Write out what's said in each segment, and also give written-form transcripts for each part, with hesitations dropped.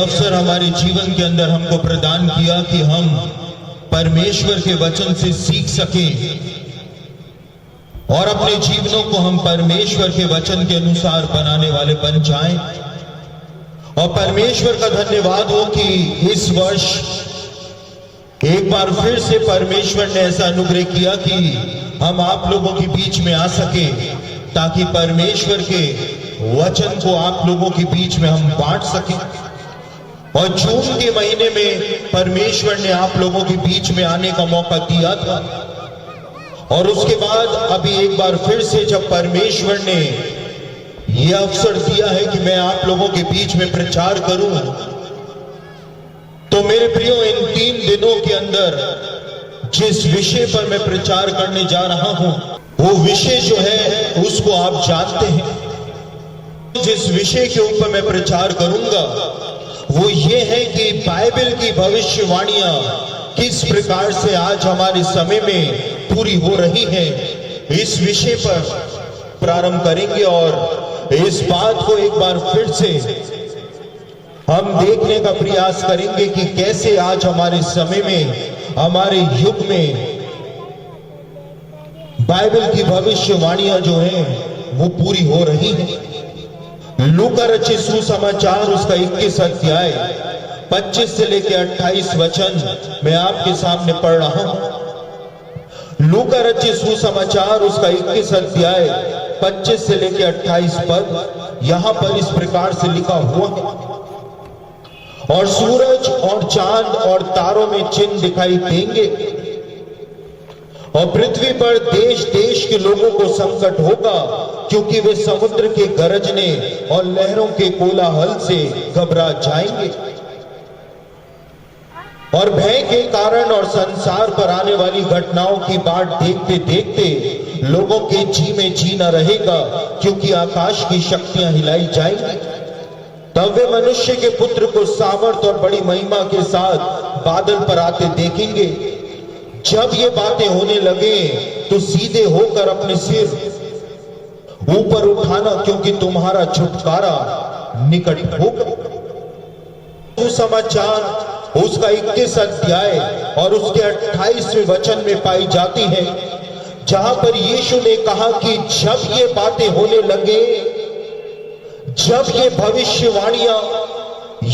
अवसर हमारे जीवन के अंदर हमको प्रदान किया कि हम परमेश्वर के वचन से सीख सकें और अपने जीवनों को हम परमेश्वर के वचन के अनुसार बनाने वाले बन जाएं। और परमेश्वर का धन्यवाद हो कि इस वर्ष एक बार फिर से परमेश्वर ने ऐसा अनुग्रह किया कि हम आप लोगों के बीच में आ सके, ताकि परमेश्वर के वचन को आप लोगों के बीच में हम बांट सकें। और जून के महीने में परमेश्वर ने आप लोगों के बीच में आने का मौका दिया था, और उसके बाद अभी एक बार फिर से जब परमेश्वर ने यह अवसर दिया है कि मैं आप लोगों के बीच में प्रचार करूं, तो मेरे प्रियो, इन 3 दिनों के अंदर जिस विषय पर मैं प्रचार करने जा रहा हूं, वो विषय जो है उसको आप जानते हैं। जिस विषय के ऊपर मैं प्रचार करूंगा वो ये है कि बाइबल की भविष्यवाणियां किस प्रकार से आज हमारे समय में पूरी हो रही है, इस विषय पर प्रारंभ करेंगे। और इस बात को एक बार फिर से हम देखने का प्रयास करेंगे कि कैसे आज हमारे समय में, हमारे युग में बाइबल की भविष्यवाणियां जो हैं वो पूरी हो रही हैं। लूका रचित सुसमाचार उसका 21 अध्याय 25 से लेकर 28 वचन मैं आपके सामने पढ़ रहा हूं। लूका रचित सुसमाचार उसका 21 अध्याय 25 से लेकर 28 पद यहां पर इस प्रकार से लिखा हुआ है। और सूरज और चांद और तारों में चिन्ह दिखाई देंगे, और पृथ्वी पर देश देश के लोगों को संकट होगा, क्योंकि वे समुद्र के गरजने और लहरों के कोलाहल से घबरा जाएंगे। और भय के कारण और संसार पर आने वाली घटनाओं की बाट देखते देखते लोगों के जी में जी न रहेगा, क्योंकि आकाश की शक्तियां हिलाई जाएंगी। तब वे मनुष्य के पुत्र को सामर्थ और बड़ी महिमा के साथ बादल पर आते देखेंगे। जब ये बातें होने लगे तो सीधे होकर अपने सिर ऊपर उठाना, क्योंकि तुम्हारा छुटकारा निकट होगा। सुसमाचार उसका 21 अध्याय और उसके 28वें वचन में पाई जाती है, जहां पर यीशु ने कहा कि जब ये बातें होने लगे, जब ये भविष्यवाणियां,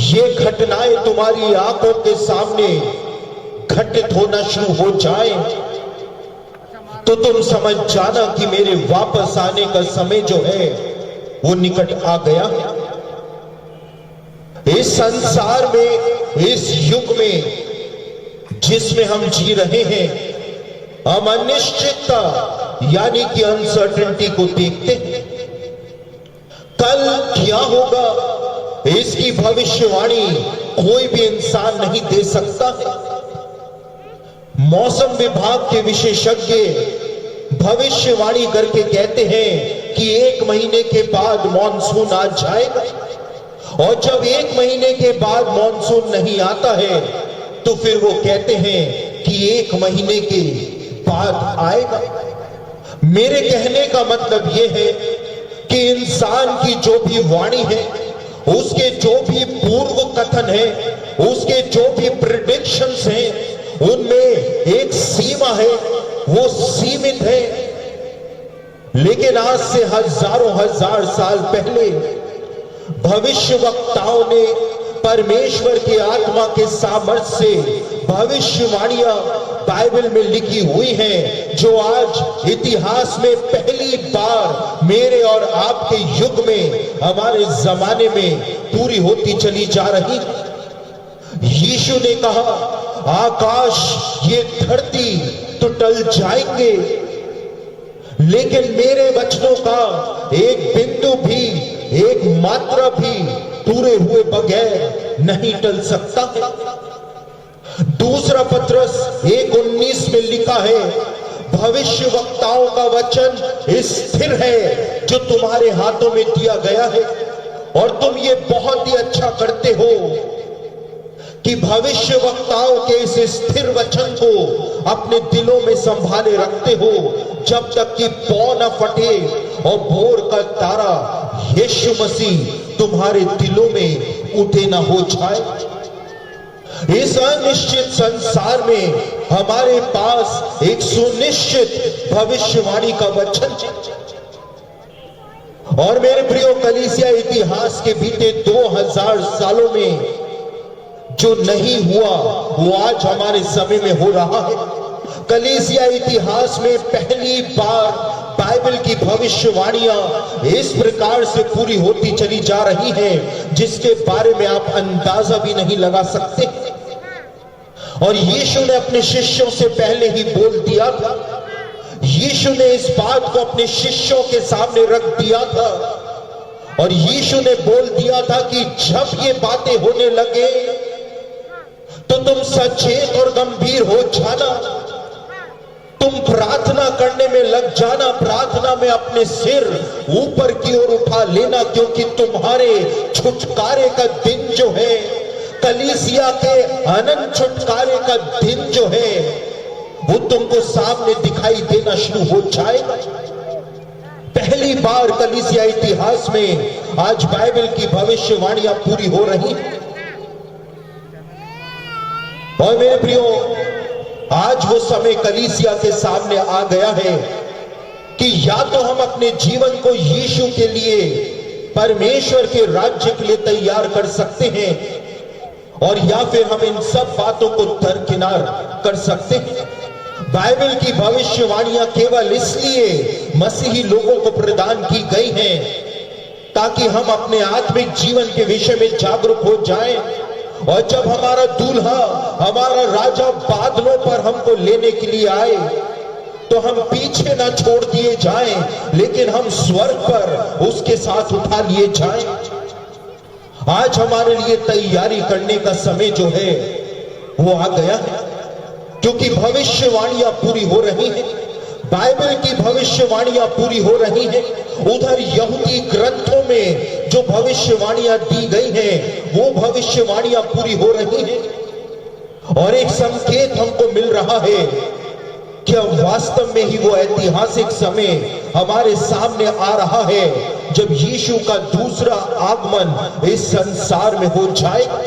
ये घटनाएं तुम्हारी आंखों के सामने घटित होना शुरू हो जाए, तो तुम समझ जाना कि मेरे वापस आने का समय जो है वो निकट आ गया। इस संसार में, इस युग में जिसमें हम जी रहे हैं, हम अनिश्चितता यानी कि अनसर्टेनिटी को देखते हैं। कल क्या होगा इसकी भविष्यवाणी कोई भी इंसान नहीं दे सकता है। मौसम विभाग के विशेषज्ञ भविष्यवाणी करके कहते हैं कि 1 महीने के बाद मॉनसून आ जाएगा, और जब 1 महीने के बाद मॉनसून नहीं आता है तो फिर वो कहते हैं कि 1 महीने के बाद आएगा। मेरे कहने का मतलब यह है कि इंसान की जो भी वाणी है, उसके जो भी पूर्व कथन है, उसके जो भी प्रेडिक्शंस हैं, उनमें एक सीमा है, वो सीमित है। लेकिन आज से हजारों हजार साल पहले भविष्यवक्ताओं ने परमेश्वर की आत्मा के सामर्थ्य से भविष्यवाणियां बाइबल में लिखी हुई हैं, जो आज इतिहास में पहली बार मेरे और आपके युग में, हमारे जमाने में पूरी होती चली जा रही। यीशु ने कहा, आकाश, ये धरती तो टल जाएंगे, लेकिन मेरे वचनों का एक बिंदु भी, एक मात्रा भी पूरे हुए बगैर नहीं टल सकता है। दूसरा पत्रस 1:19 में लिखा है, भविष्यवक्ताओं का वचन स्थिर है जो तुम्हारे हाथों में दिया गया है, और तुम ये बहुत ही अच्छा करते हो कि भविष्यवक्ताओं के इस स्थिर वचन को अपने दिलों में संभाले रखते हो, जब तक कि पौ न फटे और भोर का तारा यीशु मसीह तुम्हारे दिलों में ऊँटे न हो जाए। इस अनिश्चित संसार में हमारे पास एक सुनिश्चित भविष्यवाणी का वचन है। और मेरे प्रियो, कलीसिया इतिहास के बीते 2000 सालों में जो नहीं हुआ वो आज हमारे समय में हो रहा है। कलीसिया इतिहास में पहली बार बाइबल की भविष्यवाणियां इस प्रकार से पूरी होती चली जा रही हैं जिसके बारे में आप अंदाजा भी नहीं लगा सकते। और यीशु ने अपने शिष्यों से पहले ही बोल दिया था। यीशु ने इस बात को अपने शिष्यों के सामने रख दिया था और यीशु ने बोल दिया था कि जब ये बातें होने लगे तो तुम सचेत और गंभीर हो जाना, तुम प्रार्थना करने में लग जाना, प्रार्थना में अपने सिर ऊपर की ओर उठा लेना, क्योंकि तुम्हारे छुटकारे का दिन जो है, कलीसिया के अनंत छुटकारे का दिन जो है, वो तुमको सामने दिखाई देना शुरू हो जाएगा। पहली बार कलीसिया इतिहास में आज बाइबल की भविष्यवाणियां पूरी हो रही हैं। और मेरे प्रियो, आज वो समय कलीसिया के सामने आ गया है कि या तो हम अपने जीवन को यीशु के लिए, परमेश्वर के राज्य के लिए तैयार कर सकते हैं, और या फिर हम इन सब बातों को दरकिनार कर सकते हैं। बाइबल की भविष्यवाणियां केवल इसलिए मसीही लोगों को प्रदान की गई हैं ताकि हम अपने आत्मिक जीवन के विषय में जागरूक हो जाएं, और जब हमारा दूल्हा, हमारा राजा बादलों पर हमको लेने के लिए आए तो हम पीछे ना छोड़ दिए जाएं, लेकिन हम स्वर्ग पर उसके साथ उठा लिए जाएं। आज हमारे लिए तैयारी करने का समय जो है वो आ गया है, क्योंकि भविष्यवाणियां पूरी हो रही हैं। बाइबल की भविष्यवाणियां पूरी हो रही हैं। उधर यहूदी ग्रंथों में जो भविष्यवाणियां दी गई हैं वो भविष्यवाणियां पूरी हो रही हैं। और एक संकेत हमको मिल रहा है कि अब वास्तव में ही वो ऐतिहासिक समय हमारे सामने आ रहा है जब यीशु का दूसरा आगमन इस संसार में हो जाएगा।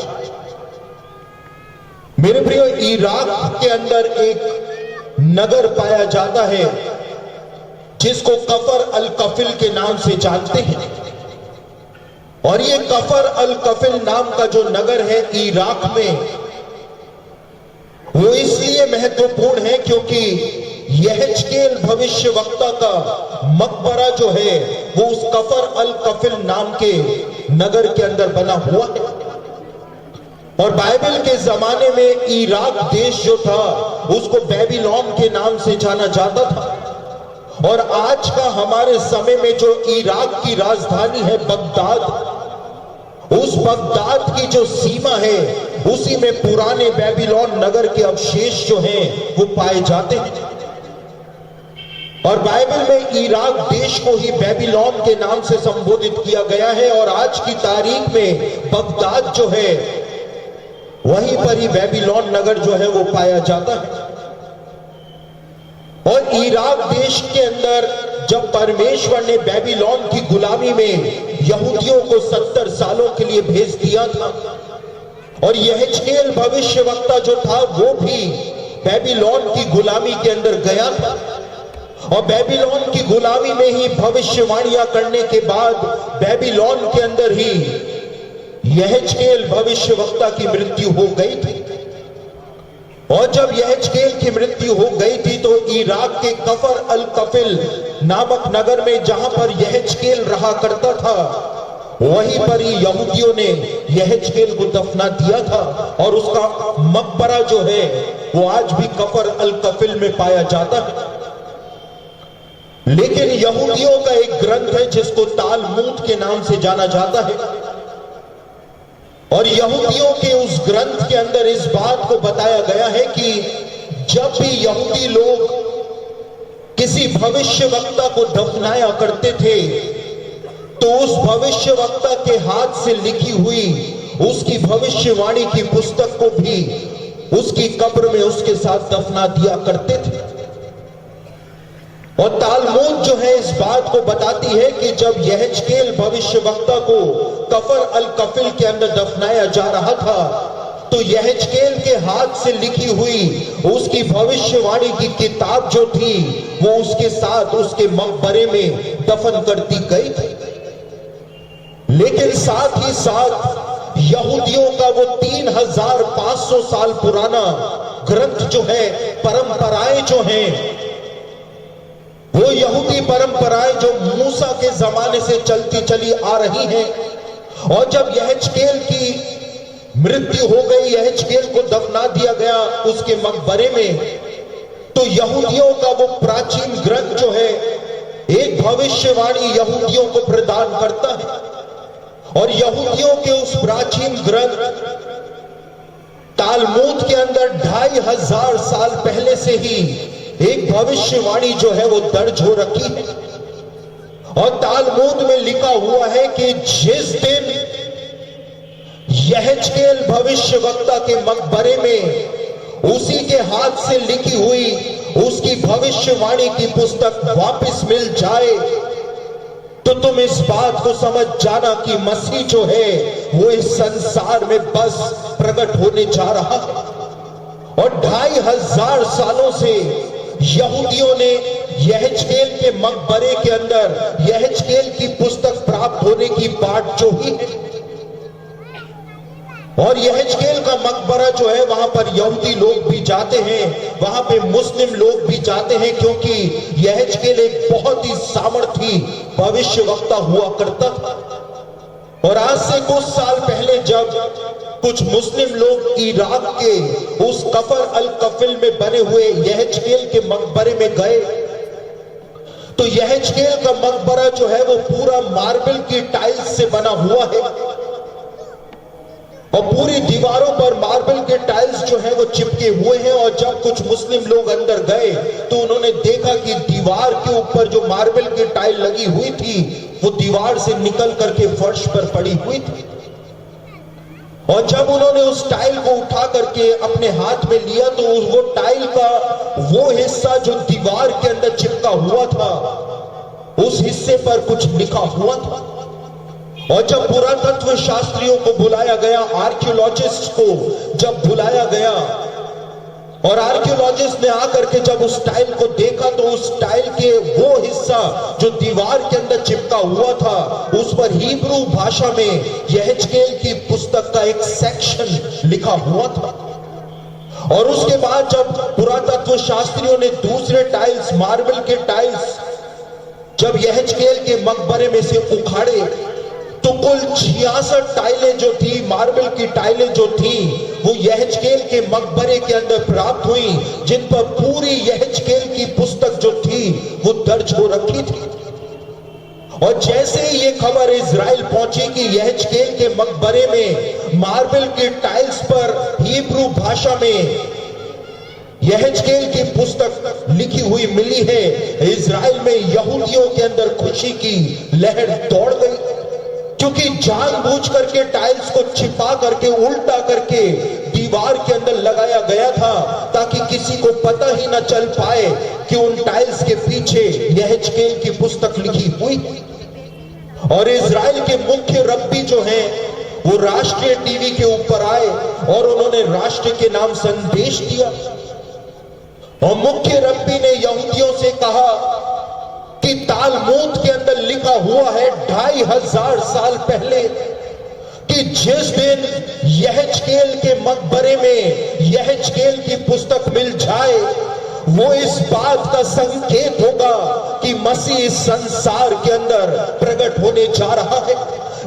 मेरे प्रियो, इराक के अंदर एक नगर पाया जाता है जिसको कफर अल कफिल के नाम से जानते हैं। और ये कफर अल कफिल नाम का जो नगर है इराक में, वो इसलिए महत्वपूर्ण है क्योंकि यहेजकेल भविष्यवक्ता का मकबरा जो है वो उस कफर अल कफिल नाम के नगर के अंदर बना हुआ है। और बाइबल के जमाने में इराक देश जो था उसको बेबीलोन के नाम से जाना जाता था। और आज का हमारे समय में जो इराक की राजधानी है बगदाद, उस बगदाद की जो सीमा है उसी में पुराने बेबीलोन नगर के अवशेष जो हैं वो पाए जाते हैं। और बाइबल में इराक देश को ही बेबीलोन के नाम से संबोधित किया गया है। और आज की तारीख में बगदाद जो है वहीं पर ही बेबीलोन नगर जो है वो पाया जाता है। और इराक देश के अंदर जब परमेश्वर ने बेबीलोन की गुलामी में यहूदियों को 70 सालों के लिए भेज दिया था, और यहेजकेल भविष्यवक्ता जो था वो भी बेबीलोन की गुलामी के अंदर गया था। और बेबीलोन की गुलामी में ही भविष्यवाणियां करने के बाद बेबीलोन के अंदर ही यहेजकेल भविष्यवक्ता की मृत्यु हो गई थी। और जब यहेजकेल की मृत्यु हो गई थी तो इराक के कफर अल कफिल नामक नगर में जहां पर यहेजकेल रहा करता था वहीं पर ही यहूदियों ने यहेजकेल को दफना दिया था। और उसका मकबरा जो है वो आज भी कफर अल कफिल में पाया जाता है। लेकिन यहूदियों का एक ग्रंथ है जिसको तालमूद के नाम से जाना जाता है। और यहूदियों के उस ग्रंथ के अंदर इस बात को बताया गया है कि जब भी यहूदी लोग किसी भविष्यवक्ता को दफनाया करते थे तो उस भविष्यवक्ता के हाथ से लिखी हुई उसकी भविष्यवाणी की पुस्तक को भी उसकी कब्र में उसके साथ दफना दिया करते थे। और तालमूद जो है इस बात को बताती है कि जब यहेजकेल भविष्यवक्ता को कफर अल कफिल के अंदर दफनाया जा रहा था, तो यहेजकेल के हाथ से लिखी हुई उसकी भविष्यवाणी की किताब जो थी वो उसके साथ उसके मकबरे में दफन कर दी गई थी। लेकिन साथ ही साथ यहूदियों का वो 3500 साल पुराना ग्रंथ जो है, परंपराएं जो हैं, वो यहूदी परंपराएं जो मूसा के जमाने से चलती चली आ रही हैं, और जब यहेजकेल की मृत्यु हो गई, यहेजकेल को दफना दिया गया उसके मकबरे में, तो यहूदियों का वो प्राचीन ग्रंथ जो है एक भविष्यवाणी यहूदियों को प्रदान करता है। और यहूदियों के उस प्राचीन ग्रंथ तालमूद के अंदर 2500 साल पहले से ही एक भविष्यवाणी जो है वो दर्ज हो रखी है। और तालमूद में लिखा हुआ है कि जिस दिन यहेजकेल भविष्यवक्ता के मकबरे में उसी के हाथ से लिखी हुई उसकी भविष्यवाणी की पुस्तक वापस मिल जाए, तो तुम इस बात को समझ जाना कि मसीह जो है वो इस संसार में बस प्रकट होने जा रहा है। और 2500 सालों से यहूदियों ने यहेजकेल के मकबरे के अंदर यहेजकेल की पुस्तक प्राप्त होने की बाट जो ही है। और यहेजकेल का मकबरा जो है वहां पर यहूदी लोग भी जाते हैं, वहां पे मुस्लिम लोग भी जाते हैं, क्योंकि यहेजकेल एक बहुत ही सामर्थी भविष्यवक्ता हुआ करता था। और आज से कुछ साल पहले जब कुछ मुस्लिम लोग इराक के उस कफर अल कफिल में बने हुए यहेजकेल के मकबरे में गए, तो यहेजकेल का मकबरा जो है वो पूरा मार्बल की टाइल्स से बना हुआ है, और पूरी दीवारों पर मार्बल के टाइल्स जो है वो चिपके हुए हैं। और जब कुछ मुस्लिम लोग अंदर गए तो उन्होंने देखा कि दीवार के ऊपर जो मार्बल की टाइल लगी हुई थी वो दीवार से निकल करके फर्श पर पड़ी हुई थी। और जब उन्होंने उस टाइल को उठा करके अपने हाथ में लिया तो वो टाइल का वो हिस्सा जो दीवार के अंदर चिपका हुआ था, उस हिस्से पर कुछ लिखा हुआ था। और जब पुरातत्व शास्त्रियों को बुलाया गया, आर्कियोलॉजिस्ट को जब बुलाया गया, और आर्कियोलॉजिस्ट ने आकर के जब उस टाइल को देखा तो उस टाइल के वो हिस्सा जो दीवार के अंदर चिपका हुआ था, उस पर हिब्रू भाषा में यहेजकेल की पुस्तक का एक सेक्शन लिखा हुआ था। और उसके बाद जब पुरातत्व शास्त्रियों ने दूसरे टाइल्स, मार्बल के टाइल्स जब यहेजकेल के मकबरे में से उखाड़े, तो कुल 66 टाइलें जो थी, मार्बल की टाइलें जो थी, वो यहेजकेल के मकबरे के अंदर प्राप्त हुई, जिन पर पूरी यहेजकेल की पुस्तक जो थी वो दर्ज हो रखी थी। और जैसे ही ये खबर इजराइल पहुंची कि यहेजकेल के मकबरे में मार्बल की टाइल्स पर हिब्रू भाषा में यहेजकेल की पुस्तक लिखी हुई मिली है, इजराइल में यहूदियों के अंदर खुशी की लहर दौड़ गई, क्योंकि जानबूझ करके टाइल्स को छिपा करके, उल्टा करके दीवार के अंदर लगाया गया था, ताकि किसी को पता ही ना चल पाए कि उन टाइल्स के पीछे यहेजकेल की पुस्तक लिखी हुई। और इजराइल के मुख्य रब्बी जो हैं वो राष्ट्रीय टीवी के ऊपर आए और उन्होंने राष्ट्र के नाम संदेश दिया। और मुख्य रब्बी ने यहूदियों से कहा कि तालमूद के अंदर लिखा हुआ है 2500 साल पहले कि जिस दिन यहेजकेल के मकबरे में यहेजकेल की पुस्तक मिल जाए, वो इस बात का संकेत होगा कि मसीह इस संसार के अंदर प्रकट होने जा रहा है।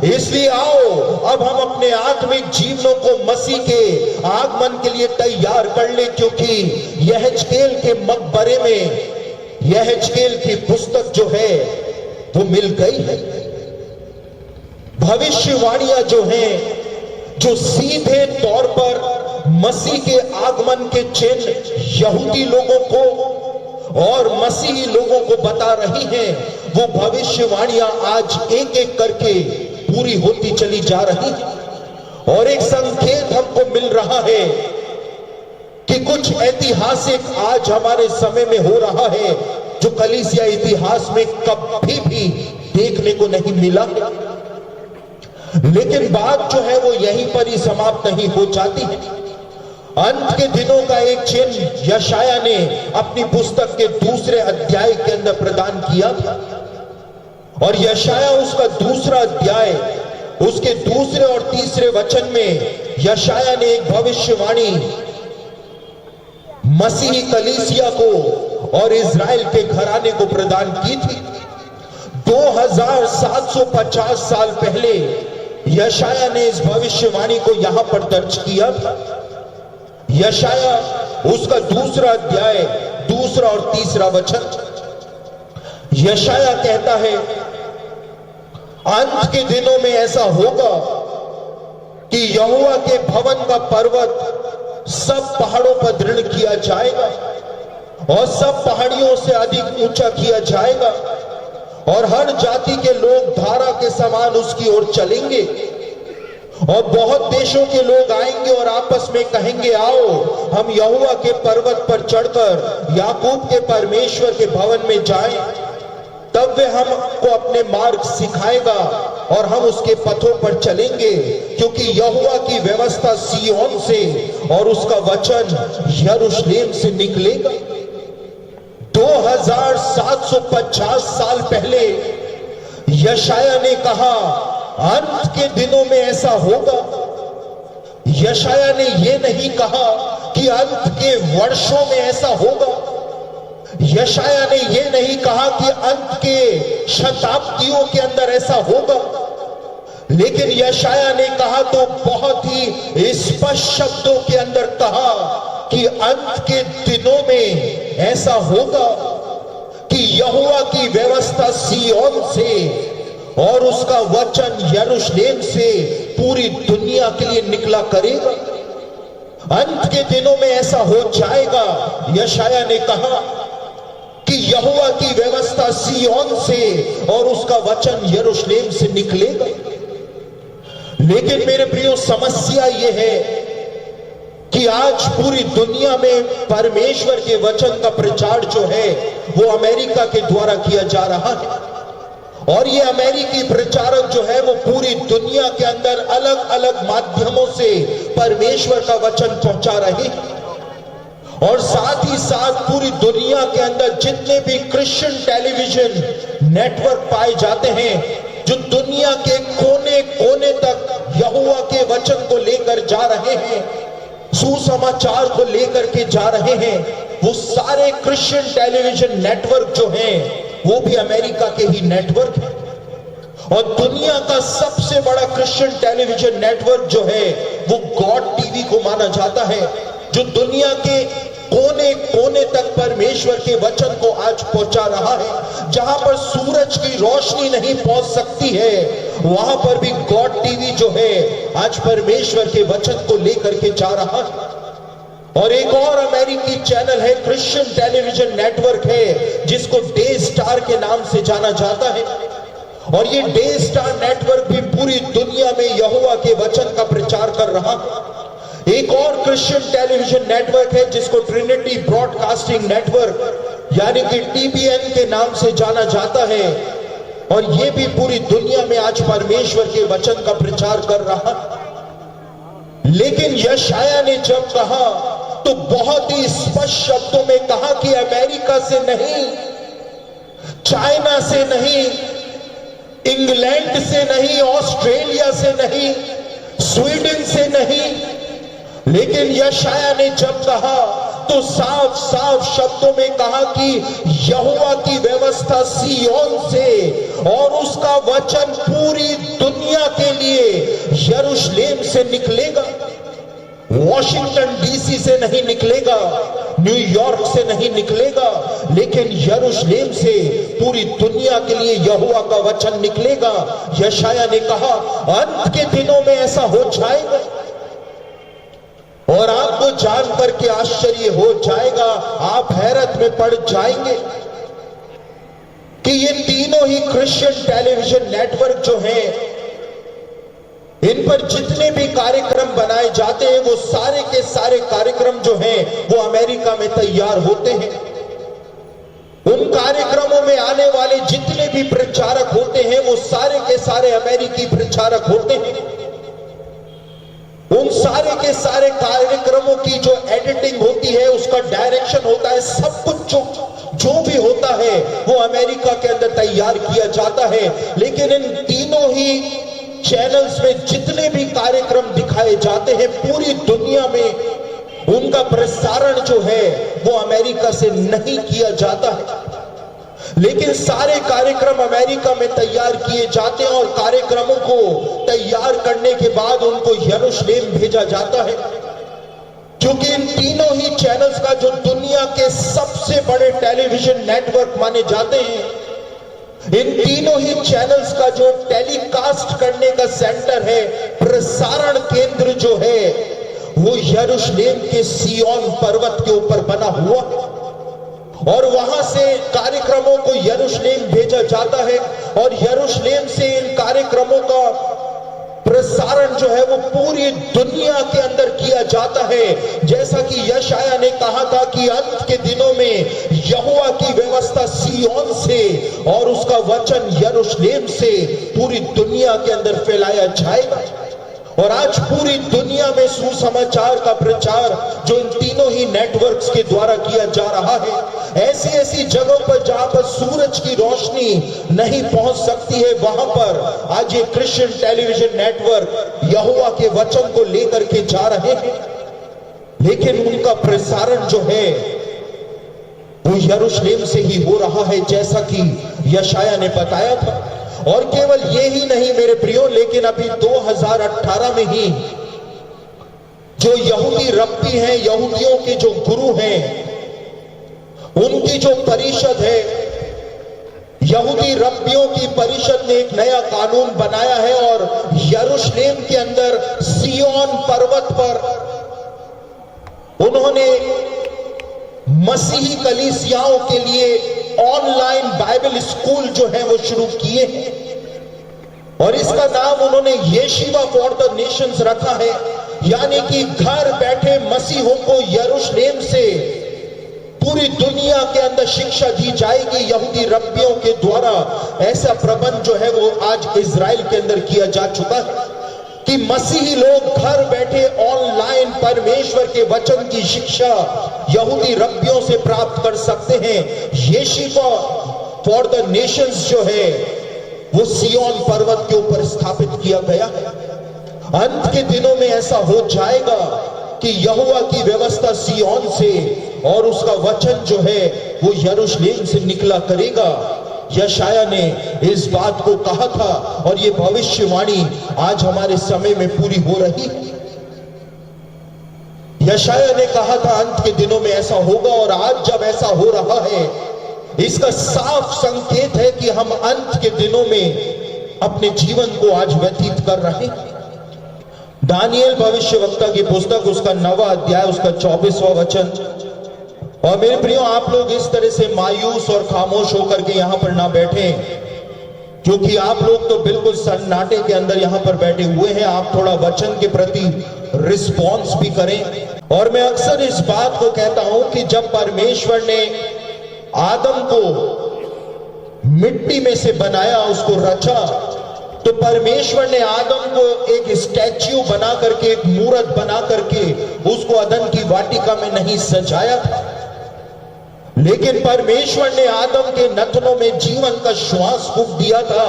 इसलिए आओ अब हम अपने आत्मिक जीवनों को मसीह के आगमन के लिए तैयार कर ले, क्योंकि यहेजकेल के मकबरे में यहेजकेल की पुस्तक जो है वो मिल गई है। भविष्यवाणियां जो हैं, जो सीधे तौर पर मसीह के आगमन के चिन्ह यहूदी लोगों को और मसीही लोगों को बता रही हैं, वो भविष्यवाणियां आज एक एक करके पूरी होती चली जा रही है। और एक संकेत हमको मिल रहा है कि कुछ ऐतिहासिक आज हमारे समय में हो रहा है, जो कलीसिया इतिहास में कभी भी देखने को नहीं मिला। लेकिन बात जो है वो यहीं पर ही समाप्त नहीं हो जाती है। अंत के दिनों का एक चिन्ह यशाया ने अपनी पुस्तक के दूसरे अध्याय के अंदर प्रदान किया था, और यशाया उसका दूसरा अध्याय, उसके दूसरे और तीसरे वचन में यशाया ने एक भविष्यवाणी मसीही कलीसिया को और इज़राइल के घराने को प्रदान की थी। 2750 साल पहले यशाया ने इस भविष्यवाणी को यहां पर दर्ज किया था। यशाया उसका दूसरा अध्याय, दूसरा और तीसरा वचन, यशाया कहता है, अंत के दिनों में ऐसा होगा कि यहोवा के भवन का पर्वत सब पहाड़ों पर दृढ़ किया जाएगा और सब पहाड़ियों से अधिक ऊंचा किया जाएगा, और हर जाति के लोग धारा के समान उसकी ओर चलेंगे। और बहुत देशों के लोग आएंगे और आपस में कहेंगे, आओ हम यहोवा के पर्वत पर चढ़कर याकूब के परमेश्वर के भवन में जाएं। तब वे हमको अपने मार्ग सिखाएगा और हम उसके पथों पर चलेंगे, क्योंकि यहोवा की व्यवस्था सिय्योन से और उसका वचन यरूशलेम से निकलेगा। 2750 साल पहले यशाया ने कहा, अंत के दिनों में ऐसा होगा। यशाया ने यह नहीं कहा कि अंत के वर्षों में ऐसा होगा। यशाया ने यह नहीं कहा कि अंत के शताब्दियों के अंदर ऐसा होगा। लेकिन यशाया ने कहा तो बहुत ही स्पष्ट शब्दों के अंदर कहा कि अंत के दिनों में ऐसा होगा कि यहोवा की व्यवस्था सिय्योन से और उसका वचन यरूशलेम से पूरी दुनिया के लिए निकला करेगा। अंत के दिनों में ऐसा हो जाएगा, यशाया ने कहा, कि यहोवा की व्यवस्था सिय्योन से और उसका वचन यरूशलेम से निकलेगा। लेकिन मेरे प्रियो, समस्या यह है कि आज पूरी दुनिया में परमेश्वर के वचन का प्रचार जो है वो अमेरिका के द्वारा किया जा रहा है, और ये अमेरिकी प्रचारक जो है वो पूरी दुनिया के अंदर अलग अलग माध्यमों से परमेश्वर का वचन पहुंचा रहे हैं। और साथ ही साथ पूरी दुनिया के अंदर जितने भी क्रिश्चियन टेलीविजन नेटवर्क पाए जाते हैं, जो दुनिया के कोने कोने तक यहोवा के वचन को लेकर जा रहे हैं, सुसमाचार को लेकर के जा रहे हैं, वो सारे क्रिश्चियन टेलीविजन नेटवर्क जो हैं वो भी अमेरिका के ही नेटवर्क है। और दुनिया का सबसे बड़ा क्रिश्चियन टेलीविजन नेटवर्क जो है वो गॉड टीवी को माना जाता है, जो दुनिया के कोने कोने तक परमेश्वर के वचन को आज पहुंचा रहा है। जहां पर सूरज की रोशनी नहीं पहुंच सकती है, वहां पर भी गॉड टीवी जो है आज परमेश्वर के वचन को लेकर के जा रहा है। और एक और अमेरिकी चैनल है, क्रिश्चियन टेलीविजन नेटवर्क है, जिसको डे स्टार के नाम से जाना जाता है। और ये डे स्टार नेटवर्क भी पूरी दुनिया में यहोवा के वचन का प्रचार कर रहा है। एक और क्रिश्चियन टेलीविजन नेटवर्क है जिसको ट्रिनिटी ब्रॉडकास्टिंग नेटवर्क यानी कि TBN के नाम से जाना जाता है, और ये भी पूरी दुनिया में आज परमेश्वर के वचन का प्रचार कर रहा है। लेकिन यशाया ने जब कहा तो बहुत ही स्पष्ट शब्दों में कहा कि अमेरिका से नहीं, चाइना से नहीं, इंग्लैंड से नहीं, ऑस्ट्रेलिया से नहीं, स्वीडन से नहीं, लेकिन यशाया ने जब कहा तो साफ साफ शब्दों में कहा कि यहोवा की व्यवस्था सिय्योन से और उसका वचन पूरी दुनिया के लिए यरूशलेम से निकलेगा। वॉशिंगटन DC से नहीं निकलेगा, न्यूयॉर्क से नहीं निकलेगा, लेकिन यरूशलेम से पूरी दुनिया के लिए यहोवा का वचन निकलेगा। यशाया ने कहा अंत के दिनों में ऐसा हो जाएगा, और आपको जानकर के आश्चर्य हो जाएगा, आप हैरत में पड़ जाएंगे कि ये तीनों ही क्रिश्चियन टेलीविजन नेटवर्क जो हैं, इन पर जितने भी कार्यक्रम बनाए जाते हैं वो सारे के सारे कार्यक्रम जो हैं वो अमेरिका में तैयार होते हैं। उन कार्यक्रमों में आने वाले जितने भी प्रचारक होते हैं वो सारे के सारे अमेरिकी प्रचारक होते हैं। उन सारे के सारे कार्यक्रमों की जो एडिटिंग होती है, उसका डायरेक्शन होता है, सब कुछ जो भी होता है वो अमेरिका के अंदर तैयार किया जाता है। लेकिन इन तीनों ही चैनल्स में जितने भी कार्यक्रम दिखाए जाते हैं, पूरी दुनिया में उनका प्रसारण जो है वो अमेरिका से नहीं किया जाता है। लेकिन सारे कार्यक्रम अमेरिका में तैयार किए जाते हैं और कार्यक्रमों को तैयार करने के बाद उनको यरूशलेम भेजा जाता है, क्योंकि इन तीनों ही चैनल्स का जो दुनिया के सबसे बड़े टेलीविजन नेटवर्क माने जाते हैं, इन तीनों ही चैनल्स का जो टेलीकास्ट करने का सेंटर है, प्रसारण केंद्र जो है, वो यरूशलेम के सिय्योन पर्वत के ऊपर बना हुआ और वहां से कार्यक्रमों को यरूशलेम भेजा जाता है और यरूशलेम से इन कार्यक्रमों का प्रसारण जो है वो पूरी दुनिया के अंदर किया जाता है। जैसा कि यशाया ने कहा था कि अंत के दिनों में यहोवा की व्यवस्था सिय्योन से और उसका वचन यरूशलेम से पूरी दुनिया के अंदर फैलाया जाएगा। और आज पूरी दुनिया में सुसमाचार का प्रचार जो इन तीनों ही नेटवर्क्स के द्वारा किया जा रहा है, ऐसी ऐसी जगहों पर जहां पर सूरज की रोशनी नहीं पहुंच सकती है, वहां पर आज ये क्रिश्चियन टेलीविजन नेटवर्क यहोवा के वचन को लेकर के जा रहे हैं। लेकिन उनका प्रसारण जो है वो यरूशलेम से ही हो रहा है, जैसा कि यशाया ने बताया था। और केवल ये ही नहीं मेरे प्रियो, लेकिन अभी 2018 में ही जो यहूदी रब्बी हैं, यहूदियों के जो गुरु हैं, उनकी जो परिषद है, यहूदी रब्बियों की परिषद ने एक नया कानून बनाया है और यरूशलेम के अंदर सिय्योन पर्वत पर उन्होंने मसीही कलीसियाओं के लिए ऑनलाइन बाइबल स्कूल जो है वो शुरू किए हैं और इसका नाम उन्होंने येशिवा फॉर द नेशंस रखा है। यानी कि घर बैठे मसीहों को यरूशलेम से पूरी दुनिया के अंदर शिक्षा दी जाएगी यहूदी रब्बियों के द्वारा। ऐसा प्रबंध जो है वो आज इजराइल के अंदर किया जा चुका है कि मसीही लोग घर बैठे ऑनलाइन परमेश्वर के वचन की शिक्षा यहूदी रब्बियों से प्राप्त कर सकते हैं। येशिवा फॉर द नेशंस जो है वो सिय्योन पर्वत के ऊपर स्थापित किया गया है। अंत के दिनों में ऐसा हो जाएगा कि यहोवा की व्यवस्था सिय्योन से और उसका वचन जो है वो यरूशलेम से निकला करेगा। यशाया ने इस बात को कहा था और ये भविष्यवाणी आज हमारे समय में पूरी हो रही। यशाया ने कहा था अंत के दिनों में ऐसा होगा और आज जब ऐसा हो रहा है, इसका साफ संकेत है कि हम अंत के दिनों में अपने जीवन को आज व्यतीत कर रहे हैं। दानिएल भविष्यवक्ता की पुस्तक, उसका 9वां अध्याय, उसका 24वां वचन। और मेरे प्रियो, आप लोग इस तरह से मायूस और खामोश होकर के यहां पर ना बैठे, क्योंकि आप लोग तो बिल्कुल सन्नाटे के अंदर यहां पर बैठे हुए हैं। आप थोड़ा वचन के प्रति रिस्पॉन्स भी करें। और मैं अक्सर इस बात को कहता हूं कि जब परमेश्वर ने आदम को मिट्टी में से बनाया, उसको रचा, तो परमेश्वर ने आदम को एक स्टैच्यू बना करके, एक मूर्त बना करके उसको अदन की वाटिका में नहीं सजाया था, लेकिन परमेश्वर ने आदम के नथनों में जीवन का श्वास फूंक दिया था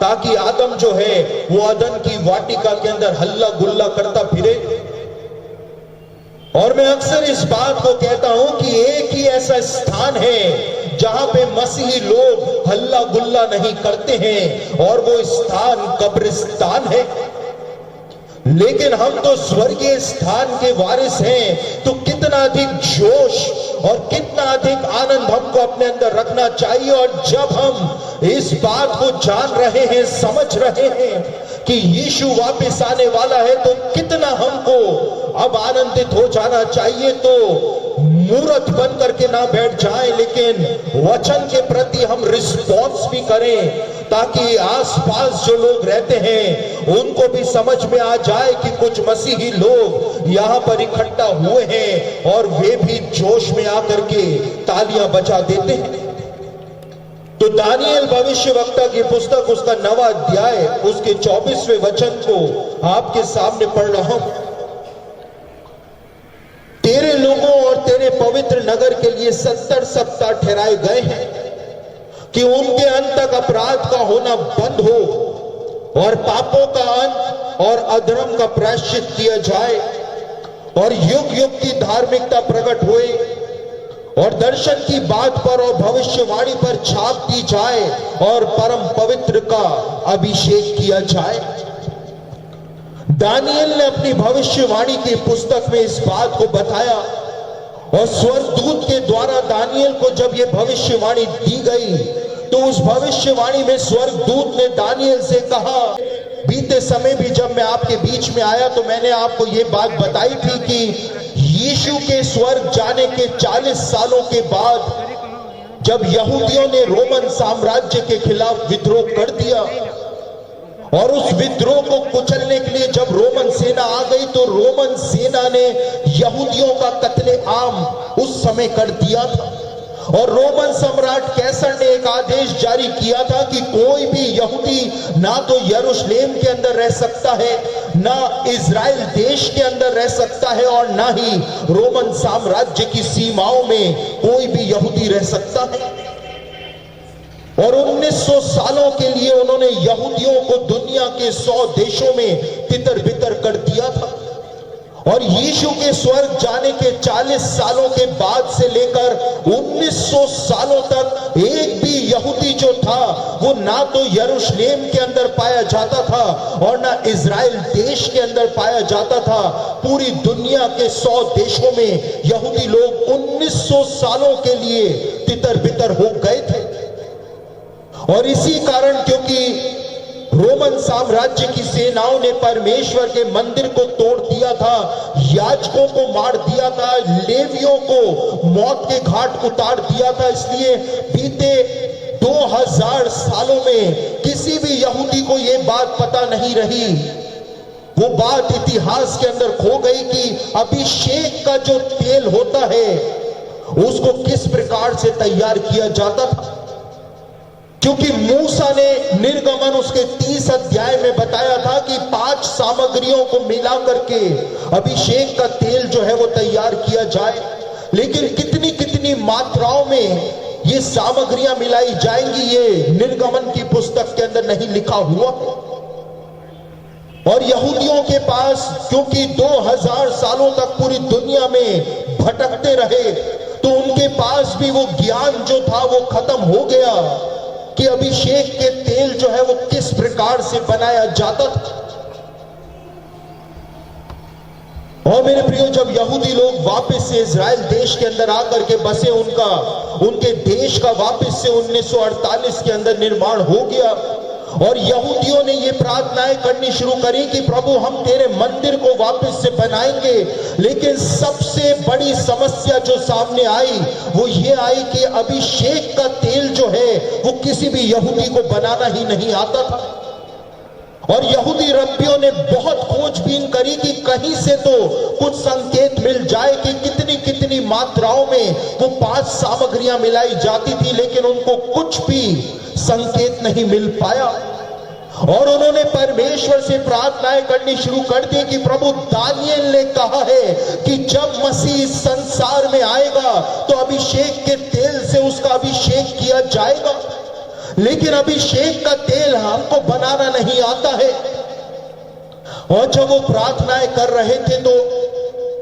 ताकि आदम जो है वो अदन की वाटिका के अंदर हल्ला गुल्ला करता फिरे। और मैं अक्सर इस बात को कहता हूं कि एक ही ऐसा स्थान है जहां पे मसीही लोग हल्ला गुल्ला नहीं करते हैं और वो स्थान कब्रिस्तान है। लेकिन हम तो स्वर्गीय स्थान के वारिस हैं, तो कितना अधिक जोश और कितना अधिक आनंद हमको अपने अंदर रखना चाहिए। और जब हम इस बात को जान रहे हैं, समझ रहे हैं कि यीशु वापस आने वाला है, तो कितना हमको अब आनंदित हो जाना चाहिए। तो मूर्त बन करके ना बैठ जाएं, लेकिन वचन के प्रति हम रिस्पॉन्स भी करें, ताकि आसपास जो लोग रहते हैं उनको भी समझ में आ जाए कि कुछ मसीही लोग यहाँ पर इकट्ठा हुए हैं और वे भी जोश में आकर के तालियां बजा देते हैं। तो दानिएल भविष्यवक्ता की पुस्तक उसका 9वां अध्याय उसके 24वें वचन को आपके सामने पढ़ रहा हूं। तेरे लोगों और तेरे पवित्र नगर के लिए 70 सप्ताह ठहराए गए हैं कि उनके अंत तक अपराध का होना बंद हो और पापों का अंत और अधर्म का प्रायश्चित किया जाए और युग युग की धार्मिकता प्रकट होए और दर्शन की बात पर और भविष्यवाणी पर छाप दी जाए और परम पवित्र का अभिषेक किया जाए। दानिएल ने अपनी भविष्यवाणी की पुस्तक में इस बात को बताया और स्वर्गदूत के द्वारा दानिएल को जब यह भविष्यवाणी दी गई तो उस भविष्यवाणी में स्वर्गदूत ने दानिएल से कहा, बीते समय भी जब मैं आपके बीच में आया तो मैंने आपको यह बात बताई थी कि यीशु के स्वर्ग जाने के 40 सालों के बाद जब यहूदियों ने रोमन साम्राज्य के खिलाफ विद्रोह कर दिया और उस विद्रोह को कुचलने के लिए जब रोमन सेना आ गई तो रोमन सेना ने यहूदियों का कत्लेआम उस समय कर दिया था और रोमन सम्राट कैसर ने एक आदेश जारी किया था कि कोई भी यहूदी ना तो यरूशलेम के अंदर रह सकता है, ना इज़राइल देश के अंदर रह सकता है और ना ही रोमन साम्राज्य की सीमाओं में कोई भी यहूदी रह सकता है। और 1900 सालों के लिए उन्होंने यहूदियों को दुनिया के 100 देशों में तितर बितर कर दिया था और यीशु के स्वर्ग जाने के 40 सालों के बाद से लेकर 1900 सालों तक एक भी यहूदी जो था वो ना तो यरूशलेम के अंदर पाया जाता था और ना इज़राइल देश के अंदर पाया जाता था। पूरी दुनिया के 100 देशों में यहूदी लोग 1900 सालों के लिए तितर बितर हो गए थे और इसी कारण क्योंकि रोमन साम्राज्य की सेनाओं ने परमेश्वर के मंदिर को तोड़ दिया था, याजकों को मार दिया था, लेवियों को मौत के घाट उतार दिया था, इसलिए बीते 2000 सालों में किसी भी यहूदी को यह बात पता नहीं रही, वो बात इतिहास के अंदर खो गई कि अभिषेक का जो तेल होता है उसको किस प्रकार से तैयार किया जाता था। क्योंकि मूसा ने निर्गमन उसके 30 अध्याय में बताया था कि 5 सामग्रियों को मिला करके अभिषेक का तेल जो है वो तैयार किया जाए, लेकिन कितनी कितनी मात्राओं में ये सामग्रियां मिलाई जाएंगी ये निर्गमन की पुस्तक के अंदर नहीं लिखा हुआ। और यहूदियों के पास क्योंकि 2000 सालों तक पूरी दुनिया में भटकते रहे तो उनके पास भी वो ज्ञान जो था वो खत्म हो गया कि अभिषेक के तेल जो है वो किस प्रकार से बनाया जाता था। और मेरे प्रियो, जब यहूदी लोग वापस से इज़राइल देश के अंदर आकर के बसे, उनके देश का वापस से 1948 के अंदर निर्माण हो गया और यहूदियों ने ये प्रार्थनाएं करनी शुरू करी कि प्रभु हम तेरे मंदिर को वापस से बनाएंगे। लेकिन सबसे बड़ी समस्या जो सामने आई वो ये आई कि अभिषेक का तेल जो है वो किसी भी यहूदी को बनाना ही नहीं आता था और यहूदी रब्बियों ने बहुत खोजबीन करी कि कहीं से तो कुछ संकेत मिल जाए कि कितनी कितनी मात्राओं में वो 5 सामग्रियां मिलाई जाती थी, लेकिन उनको कुछ भी संकेत नहीं मिल पाया और उन्होंने परमेश्वर से प्रार्थनाएं करनी शुरू कर दी कि प्रभु दानिएल ने कहा है कि जब मसीह संसार में आएगा तो अभिषेक के तेल से उसका अभिषेक किया जाएगा, लेकिन अभिषेक का तेल हमको बनाना नहीं आता है। और जब वो प्रार्थनाएं कर रहे थे तो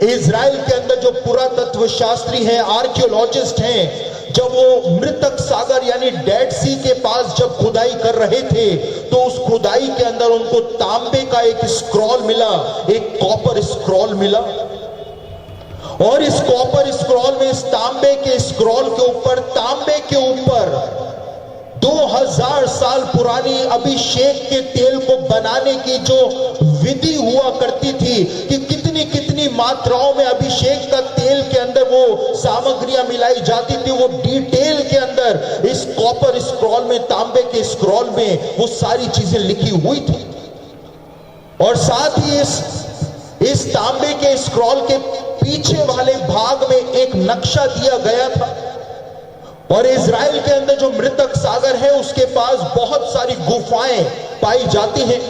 इज़राइल के अंदर जो पुरातत्व शास्त्री हैं, आर्कियोलॉजिस्ट हैं, जब वो मृतक सागर यानी डेड सी के पास जब खुदाई कर रहे थे तो उस खुदाई के अंदर उनको तांबे का एक स्क्रॉल मिला, एक कॉपर स्क्रॉल मिला और इस कॉपर स्क्रॉल में, इस तांबे के स्क्रॉल के ऊपर, तांबे के ऊपर 2000 साल पुरानी अभिषेक के तेल को बनाने की जो विधि हुआ करती थी कि कितनी कितनी मात्राओं में अभिषेक का तेल के अंदर वो सामग्रियां मिलाई जाती थी, वो डिटेल के अंदर इस कॉपर स्क्रॉल में, तांबे के स्क्रॉल में वो सारी चीजें लिखी हुई थी। और साथ ही इस तांबे के स्क्रॉल के पीछे वाले भाग में एक नक्शा दिया गया था और इजराइल के अंदर जो मृतक सागर है उसके पास बहुत सारी गुफाएं पाई जाती हैं,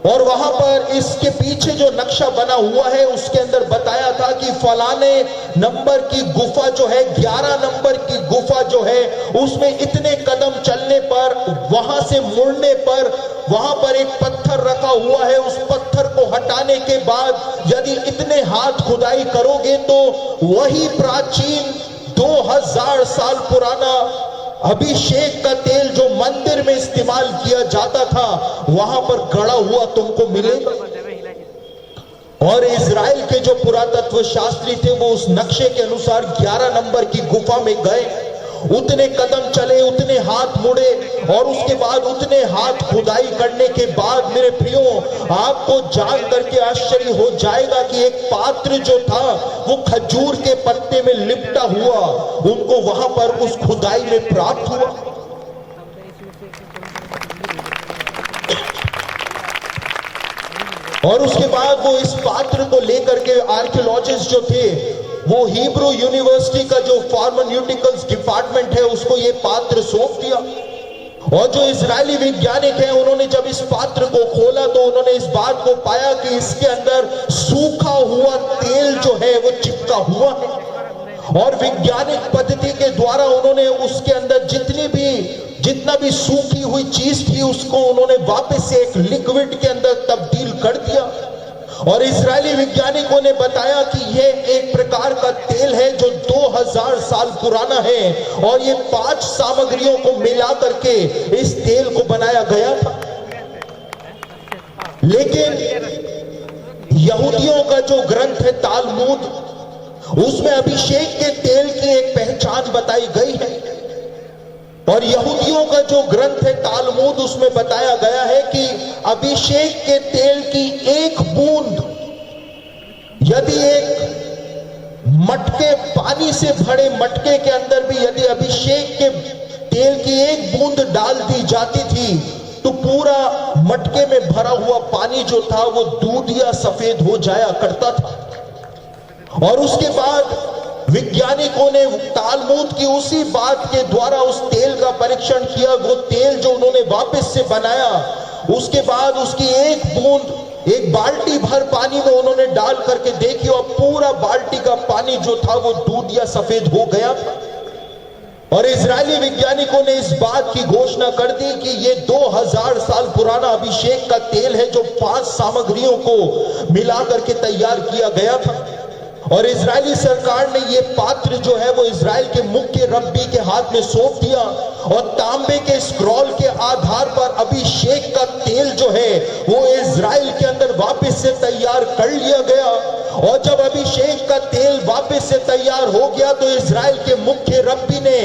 और वहां पर इसके पीछे जो नक्शा बना हुआ है उसके अंदर बताया था कि फलाने नंबर की गुफा जो है, 11 नंबर की गुफा जो है, उसमें इतने कदम चलने पर, वहां से मुड़ने पर, वहां पर एक पत्थर रखा हुआ है, उस पत्थर को हटाने के बाद यदि इतने हाथ खुदाई करोगे तो वही प्राचीन 2000 साल पुराना अभिषेक का तेल जो मंदिर में इस्तेमाल किया जाता था वहां पर गड़ा हुआ तुमको मिलेगा। और इजराइल के जो पुरातत्व शास्त्री थे वो उस नक्शे के अनुसार 11 नंबर की गुफा में गए, उतने कदम चले, उतने हाथ मुड़े, और उसके बाद उतने हाथ खुदाई करने के बाद मेरे प्रियो आपको जान करके आश्चर्य हो जाएगा कि एक पात्र जो था वो खजूर के पत्ते में लिपटा हुआ उनको वहां पर उस खुदाई में प्राप्त हुआ। और उसके बाद वो इस पात्र को लेकर के आर्कियोलॉजिस्ट जो थे वो हिब्रू यूनिवर्सिटी का जो फार्मान्यूटिकल्स डिपार्टमेंट है उसको ये पात्र सौंप दिया। और जो इजरायली वैज्ञानिक हैं उन्होंने जब इस पात्र को खोला तो उन्होंने इस बात को पाया कि इसके अंदर सूखा हुआ तेल जो है वो चिपका हुआ है, और वैज्ञानिक पद्धति के द्वारा उन्होंने उसके अंदर जितना भी सूखी हुई चीज थी उसको उन्होंने वापस से एक लिक्विड के अंदर तब्दील कर दिया। और इजरायली वैज्ञानिकों ने बताया कि यह एक प्रकार का तेल है जो 2000 साल पुराना है, और ये 5 सामग्रियों को मिला करके इस तेल को बनाया गया था। लेकिन यहूदियों का जो ग्रंथ है तालमुद, उसमें अभिषेक के तेल की एक पहचान बताई गई है, और यहूदियों का जो ग्रंथ है तालमुद उसमें बताया गया है कि अभिषेक के तेल की एक बूंद यदि एक मटके, पानी से भरे मटके के अंदर भी यदि अभिषेक के तेल की एक बूंद डाल दी जाती थी तो पूरा मटके में भरा हुआ पानी जो था वो दूध या सफेद हो जाया करता था। और उसके बाद वैज्ञानिकों ने तालमुद की उसी बात के द्वारा उस तेल का परीक्षण किया। वो तेल जो उन्होंने वापस से बनाया, उसके बाद उसकी एक बूंद एक बाल्टी भर पानी में उन्होंने डाल करके देखी और पूरा बाल्टी का पानी जो था वो दूध या सफेद हो गया था। और इजरायली वैज्ञानिकों ने इस बात की घोषणा कर दी कि ये 2000 साल पुराना अभिषेक का तेल है जो 5 सामग्रियों को मिला करके तैयार किया गया था। और इजरायली सरकार ने ये पात्र जो है वो इजराइल के मुख्य रब्बी के हाथ में सौंप दिया, और तांबे के स्क्रॉल के आधार पर अभिषेक का तेल जो है वो इजराइल के अंदर वापस से तैयार कर लिया गया। और जब अभिषेक का तेल वापस से तैयार हो गया तो इजराइल के मुख्य रब्बी ने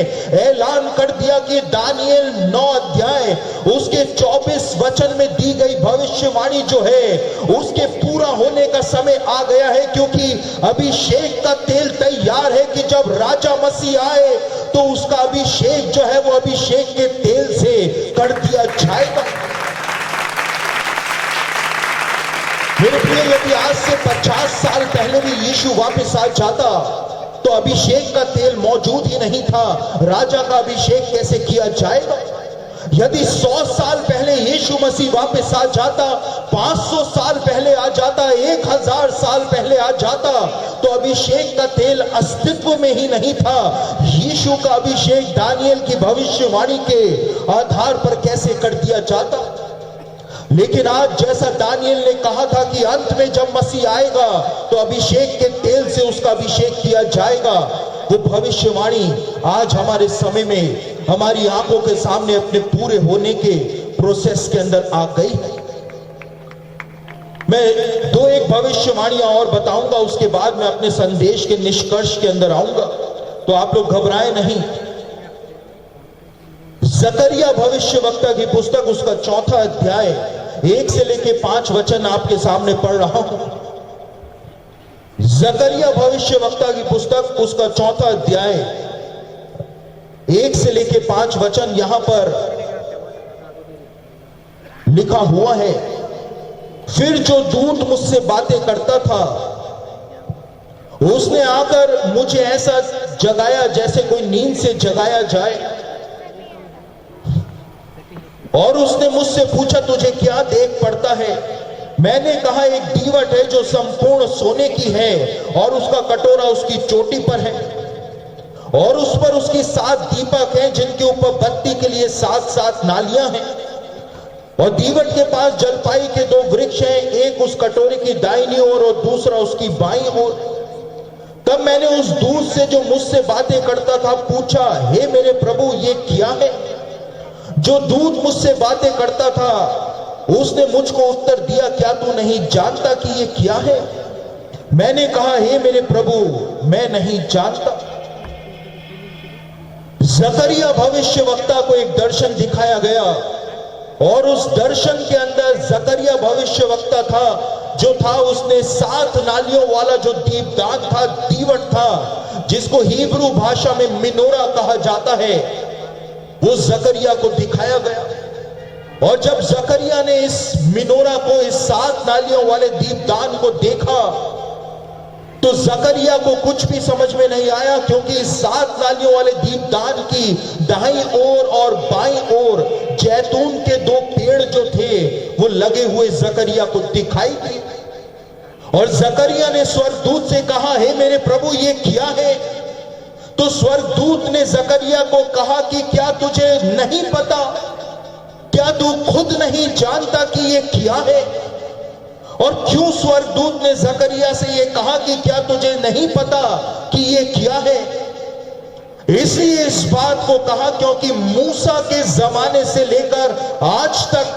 ऐलान कर दिया कि दानियल 9 अध्याय उसके 24 वचन में दी गई भविष्यवाणी जो है उसके पूरा होने का समय आ गया है, क्योंकि अभिषेक का तेल तैयार है कि जब राजा मसीह आए तो उसका अभिषेक जो है वो अभिषेक के तेल से कर दिया जाएगा। मेरे प्रिय, यदि आज से 50 साल पहले भी यीशु वापस आ जाता तो अभिषेक का तेल मौजूद ही नहीं था, राजा का अभिषेक कैसे किया जाएगा? यदि 100 साल पहले यीशु मसीह वापस आ जाता, 500 साल पहले आ जाता, 1000 साल पहले आ जाता, तो अभिषेक का तेल अस्तित्व में ही नहीं था। यीशु का अभिषेक दानियल की भविष्यवाणी के आधार पर कैसे कर दिया जाता? लेकिन आज जैसा दानियल ने कहा था कि अंत में जब मसीह आएगा तो अभिषेक के तेल से उसका अभिषेक किया जाएगा, वो भविष्यवाणी आज हमारे समय में हमारी आंखों के सामने अपने पूरे होने के प्रोसेस के अंदर आ गई है। मैं 2-1 भविष्यवाणियां और बताऊंगा, उसके बाद मैं अपने संदेश के निष्कर्ष के अंदर आऊंगा, तो आप लोग घबराए नहीं। जकरिया भविष्यवक्ता की पुस्तक उसका 4था अध्याय 1 से लेके 5 वचन आपके सामने पढ़ रहा हूं। जकरिया भविष्यवक्ता की पुस्तक उसका 4था अध्याय 1 से लेके 5 वचन यहां पर लिखा हुआ है। फिर जो दूत मुझसे बातें करता था उसने आकर मुझे ऐसा जगाया जैसे कोई नींद से जगाया जाए, और उसने मुझसे पूछा, तुझे क्या देख पड़ता है? मैंने कहा, एक दीवट है जो संपूर्ण सोने की है, और उसका कटोरा उसकी चोटी पर है, और उस पर उसकी 7 दीपक हैं, जिनके ऊपर बत्ती के लिए 7-7 नालियां हैं। और दीवट के पास जलपाई के 2 वृक्ष हैं, एक उस कटोरे की दाहिनी ओर और दूसरा उसकी बाईं ओर। तब मैंने उस दूत से जो मुझसे बातें करता था पूछा, हे मेरे प्रभु, ये क्या है? जो दूत मुझसे बातें करता था उसने मुझको उत्तर दिया, क्या तू नहीं जानता कि ये क्या है? मैंने कहा, हे मेरे प्रभु, मैं नहीं जानता। जकरिया भविष्यवक्ता को एक दर्शन दिखाया गया, और उस दर्शन के अंदर जकरिया भविष्यवक्ता था, जो था उसने 7 नालियों वाला जो दीपदान था, दीवट था, जिसको हिब्रू भाषा में मिनोरा कहा जाता है, वो जकरिया को दिखाया गया। और जब जकरिया ने इस मिनोरा को, इस 7 नालियों वाले दीपदान को देखा, तो जकरिया को कुछ भी समझ में नहीं आया, क्योंकि इस 7 नालियों वाले दीपदान की दाईं ओर और बाईं ओर जैतून के 2 पेड़ जो थे वो लगे हुए जकरिया को दिखाई दिए। और जकरिया ने स्वर्गदूत से कहा, हे मेरे प्रभु, ये क्या है? तो स्वर्गदूत ने जकरिया को कहा कि क्या तुझे नहीं पता? क्या तू खुद नहीं जानता कि ये क्या है? और क्यों स्वर्गदूत ने जकरिया से ये कहा कि क्या तुझे नहीं पता कि ये क्या है? इसलिए इस बात को कहा क्योंकि मूसा के जमाने से लेकर आज तक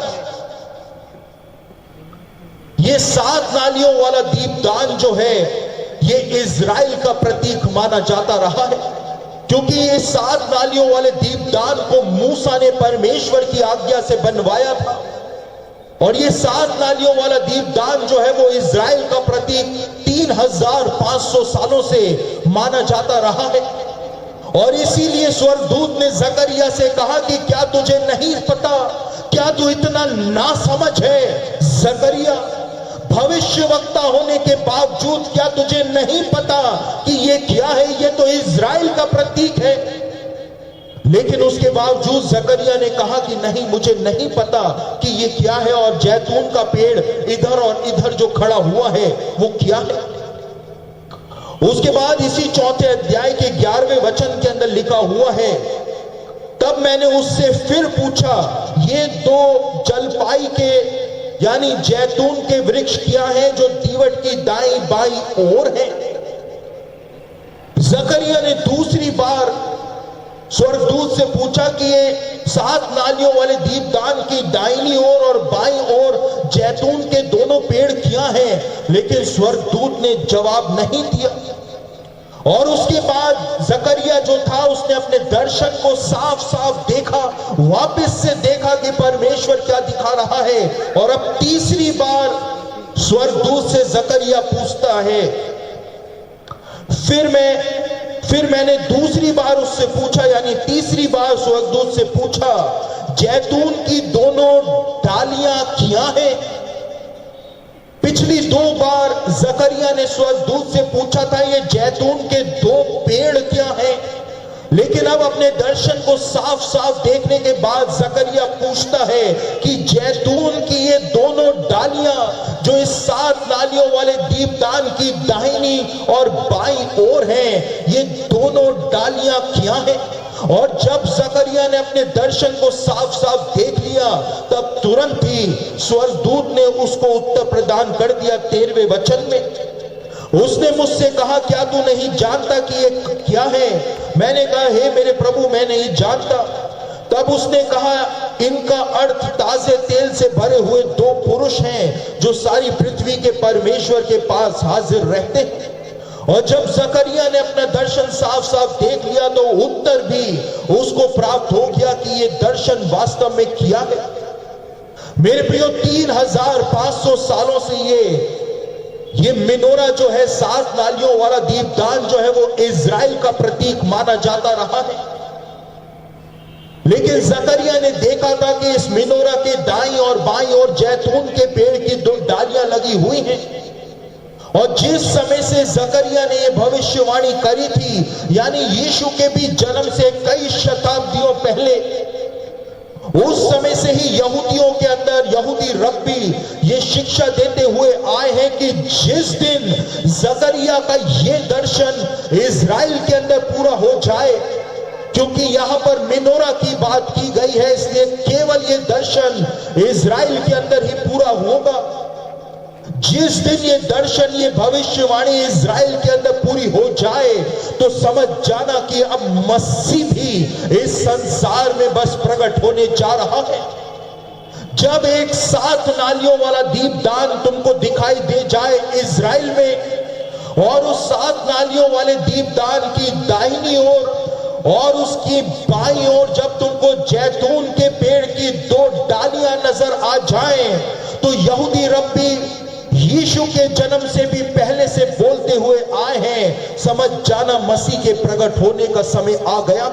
ये 7 नालियों वाला दीपदान जो है, ये इजराइल का प्रतीक माना जाता रहा है, क्योंकि ये 7 नालियों वाले दीपदान को मूसा ने परमेश्वर की आज्ञा से बनवाया था। और ये 7 नालियों वाला दीपदान जो है वो इजराइल का प्रतीक 3500 सालों से माना जाता रहा है। और इसीलिए स्वर्गदूत ने जकरिया से कहा कि क्या तुझे नहीं पता? क्या तू इतना नासमझ है? जकरिया, भविष्यवक्ता होने के बावजूद क्या तुझे नहीं पता कि ये क्या है? ये तो इजराइल का प्रतीक है। लेकिन उसके बावजूद जकरिया ने कहा कि नहीं, मुझे नहीं पता कि ये क्या है, और जैतून का पेड़ इधर और इधर जो खड़ा हुआ है वो क्या है। उसके बाद इसी 4थे अध्याय के 11वें वचन के अंदर लिखा हुआ है, तब मैंने उससे फिर पूछा, ये 2 जलपाई के यानी जैतून के वृक्ष क्या है जो दीवट की दाईं बाईं ओर है? जकरिया ने दूसरी बार स्वर्गदूत से पूछा कि ये 7 नालियों वाले दीपदान की दाहिनी ओर और बाईं ओर जैतून के दोनों पेड़ क्या हैं? लेकिन स्वर्गदूत ने जवाब नहीं दिया। और उसके बाद जकरिया जो था उसने अपने दर्शन को साफ साफ देखा, वापस से देखा कि परमेश्वर क्या दिखा रहा है। और अब तीसरी बार स्वर्गदूत से जकरिया पूछता है, फिर मैंने दूसरी बार उससे पूछा, यानी तीसरी बार स्वर्गदूत से पूछा, जैतून की दोनों डालियां क्या है? पिछली 2 बार जकरिया ने स्वर्गदूत से पूछा था ये जैतून के 2 पेड़ क्या हैं, लेकिन अब अपने दर्शन को साफ साफ देखने के बाद जकरिया पूछता है कि जैतून की ये दोनों डालियां जो इस 7 नालियों वाले दीपदान की दाहिनी और बाईं ओर हैं, ये दोनों डालियां क्या हैं? और जब जकरिया ने अपने दर्शन को साफ साफ देख लिया, तब तुरंत ही स्वर्गदूत ने उसको उत्तर प्रदान कर दिया 13वें वचन में। उसने मुझसे कहा, क्या तू नहीं जानता कि ये क्या है? मैंने कहा, हे मेरे प्रभु, मैं नहीं जानता। तब उसने कहा, इनका अर्थ ताजे तेल से भरे हुए 2 पुरुष हैं जो सारी पृथ्वी के परमेश्वर के पास हाजिर रहते हैं। और जब जकरिया ने अपना दर्शन साफ साफ देख लिया तो उत्तर भी उसको प्राप्त हो गया कि ये दर्शन वास्तव में क्या है। मेरे प्रियो, 3500 सालों से ये मिनोरा जो है, 7 नालियों वाला दीपदान जो है, वो इजराइल का प्रतीक माना जाता रहा है। लेकिन जकरिया ने देखा था कि इस मिनोरा के दाईं और बाईं ओर जैतून के पेड़ की 2 डालियां लगी हुई हैं, और जिस समय से जकरिया ने यह भविष्यवाणी करी थी, यानी यीशु के भी जन्म से कई शताब्दियों पहले, उस समय से ही यहूदियों के अंदर यहूदी रब्बी ये शिक्षा देते हुए आए हैं कि जिस दिन जकरिया का ये दर्शन इजराइल के अंदर पूरा हो जाए, क्योंकि यहां पर मिनोरा की बात की गई है, इसलिए केवल ये दर्शन इजराइल के अंदर ही पूरा होगा। जिस दिन ये दर्शन, ये भविष्यवाणी इजराइल के अंदर पूरी हो जाए, तो समझ जाना कि अब मसीह भी इस संसार में बस प्रकट होने जा रहा है। जब एक 7 नालियों वाला दीपदान तुमको दिखाई दे जाए इजराइल में, और उस 7 नालियों वाले दीपदान की दाहिनी ओर और उसकी बाईं ओर जब तुमको जैतून के पेड़ की 2 डालियां नजर आ जाएं, तो यहूदी रब्बी यीशु के जन्म से भी पहले से बोलते हुए आए हैं, समझ जाना मसीह के प्रकट होने का समय आ गया।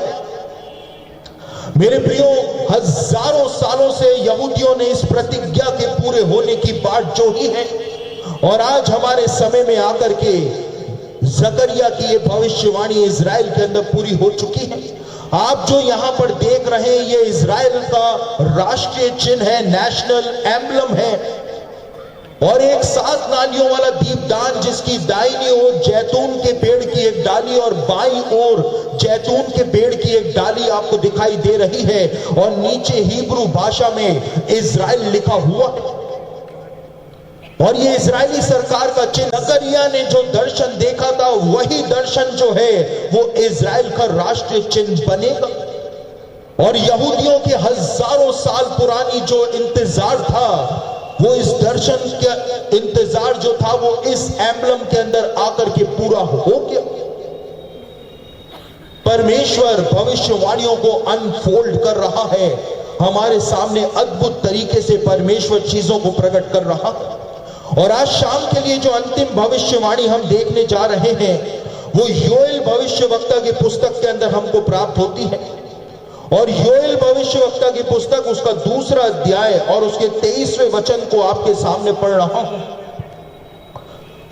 मेरे प्रियो, हजारों सालों से यहूदियों ने इस प्रतिज्ञा के पूरे होने की बात जोही है, और आज हमारे समय में आकर के जकरिया की ये भविष्यवाणी इजराइल के अंदर पूरी हो चुकी है। आप जो यहां पर देख रहे हैं, ये इजराइल का राष्ट्रीय चिन्ह है, नेशनल एम्बलम है, और एक 7 नालियों वाला दीपदान जिसकी दाहिनी ओर जैतून के पेड़ की एक डाली और बाईं ओर जैतून के पेड़ की एक डाली आपको दिखाई दे रही है, और नीचे हिब्रू भाषा में इजराइल लिखा हुआ है। और ये इजरायली सरकार का चिन्ह, जकरिया ने जो दर्शन देखा था वही दर्शन जो है वो इजराइल का राष्ट्रीय चिन्ह बनेगा। और यहूदियों की हजारों साल पुरानी जो इंतजार था, वो इस दर्शन का इंतजार जो था वो इस एम्बलम के अंदर आकर के पूरा हो गया। परमेश्वर भविष्यवाणियों को अनफोल्ड कर रहा है हमारे सामने, अद्भुत तरीके से परमेश्वर चीजों को प्रकट कर रहा है। और आज शाम के लिए जो अंतिम भविष्यवाणी हम देखने जा रहे हैं, वो योएल भविष्यवक्ता की पुस्तक के अंदर हमको प्राप्त होती है। और योएल भविष्यवक्ता की पुस्तक, उसका 2रा अध्याय और उसके 23वें वचन को आपके सामने पढ़ रहा हूं।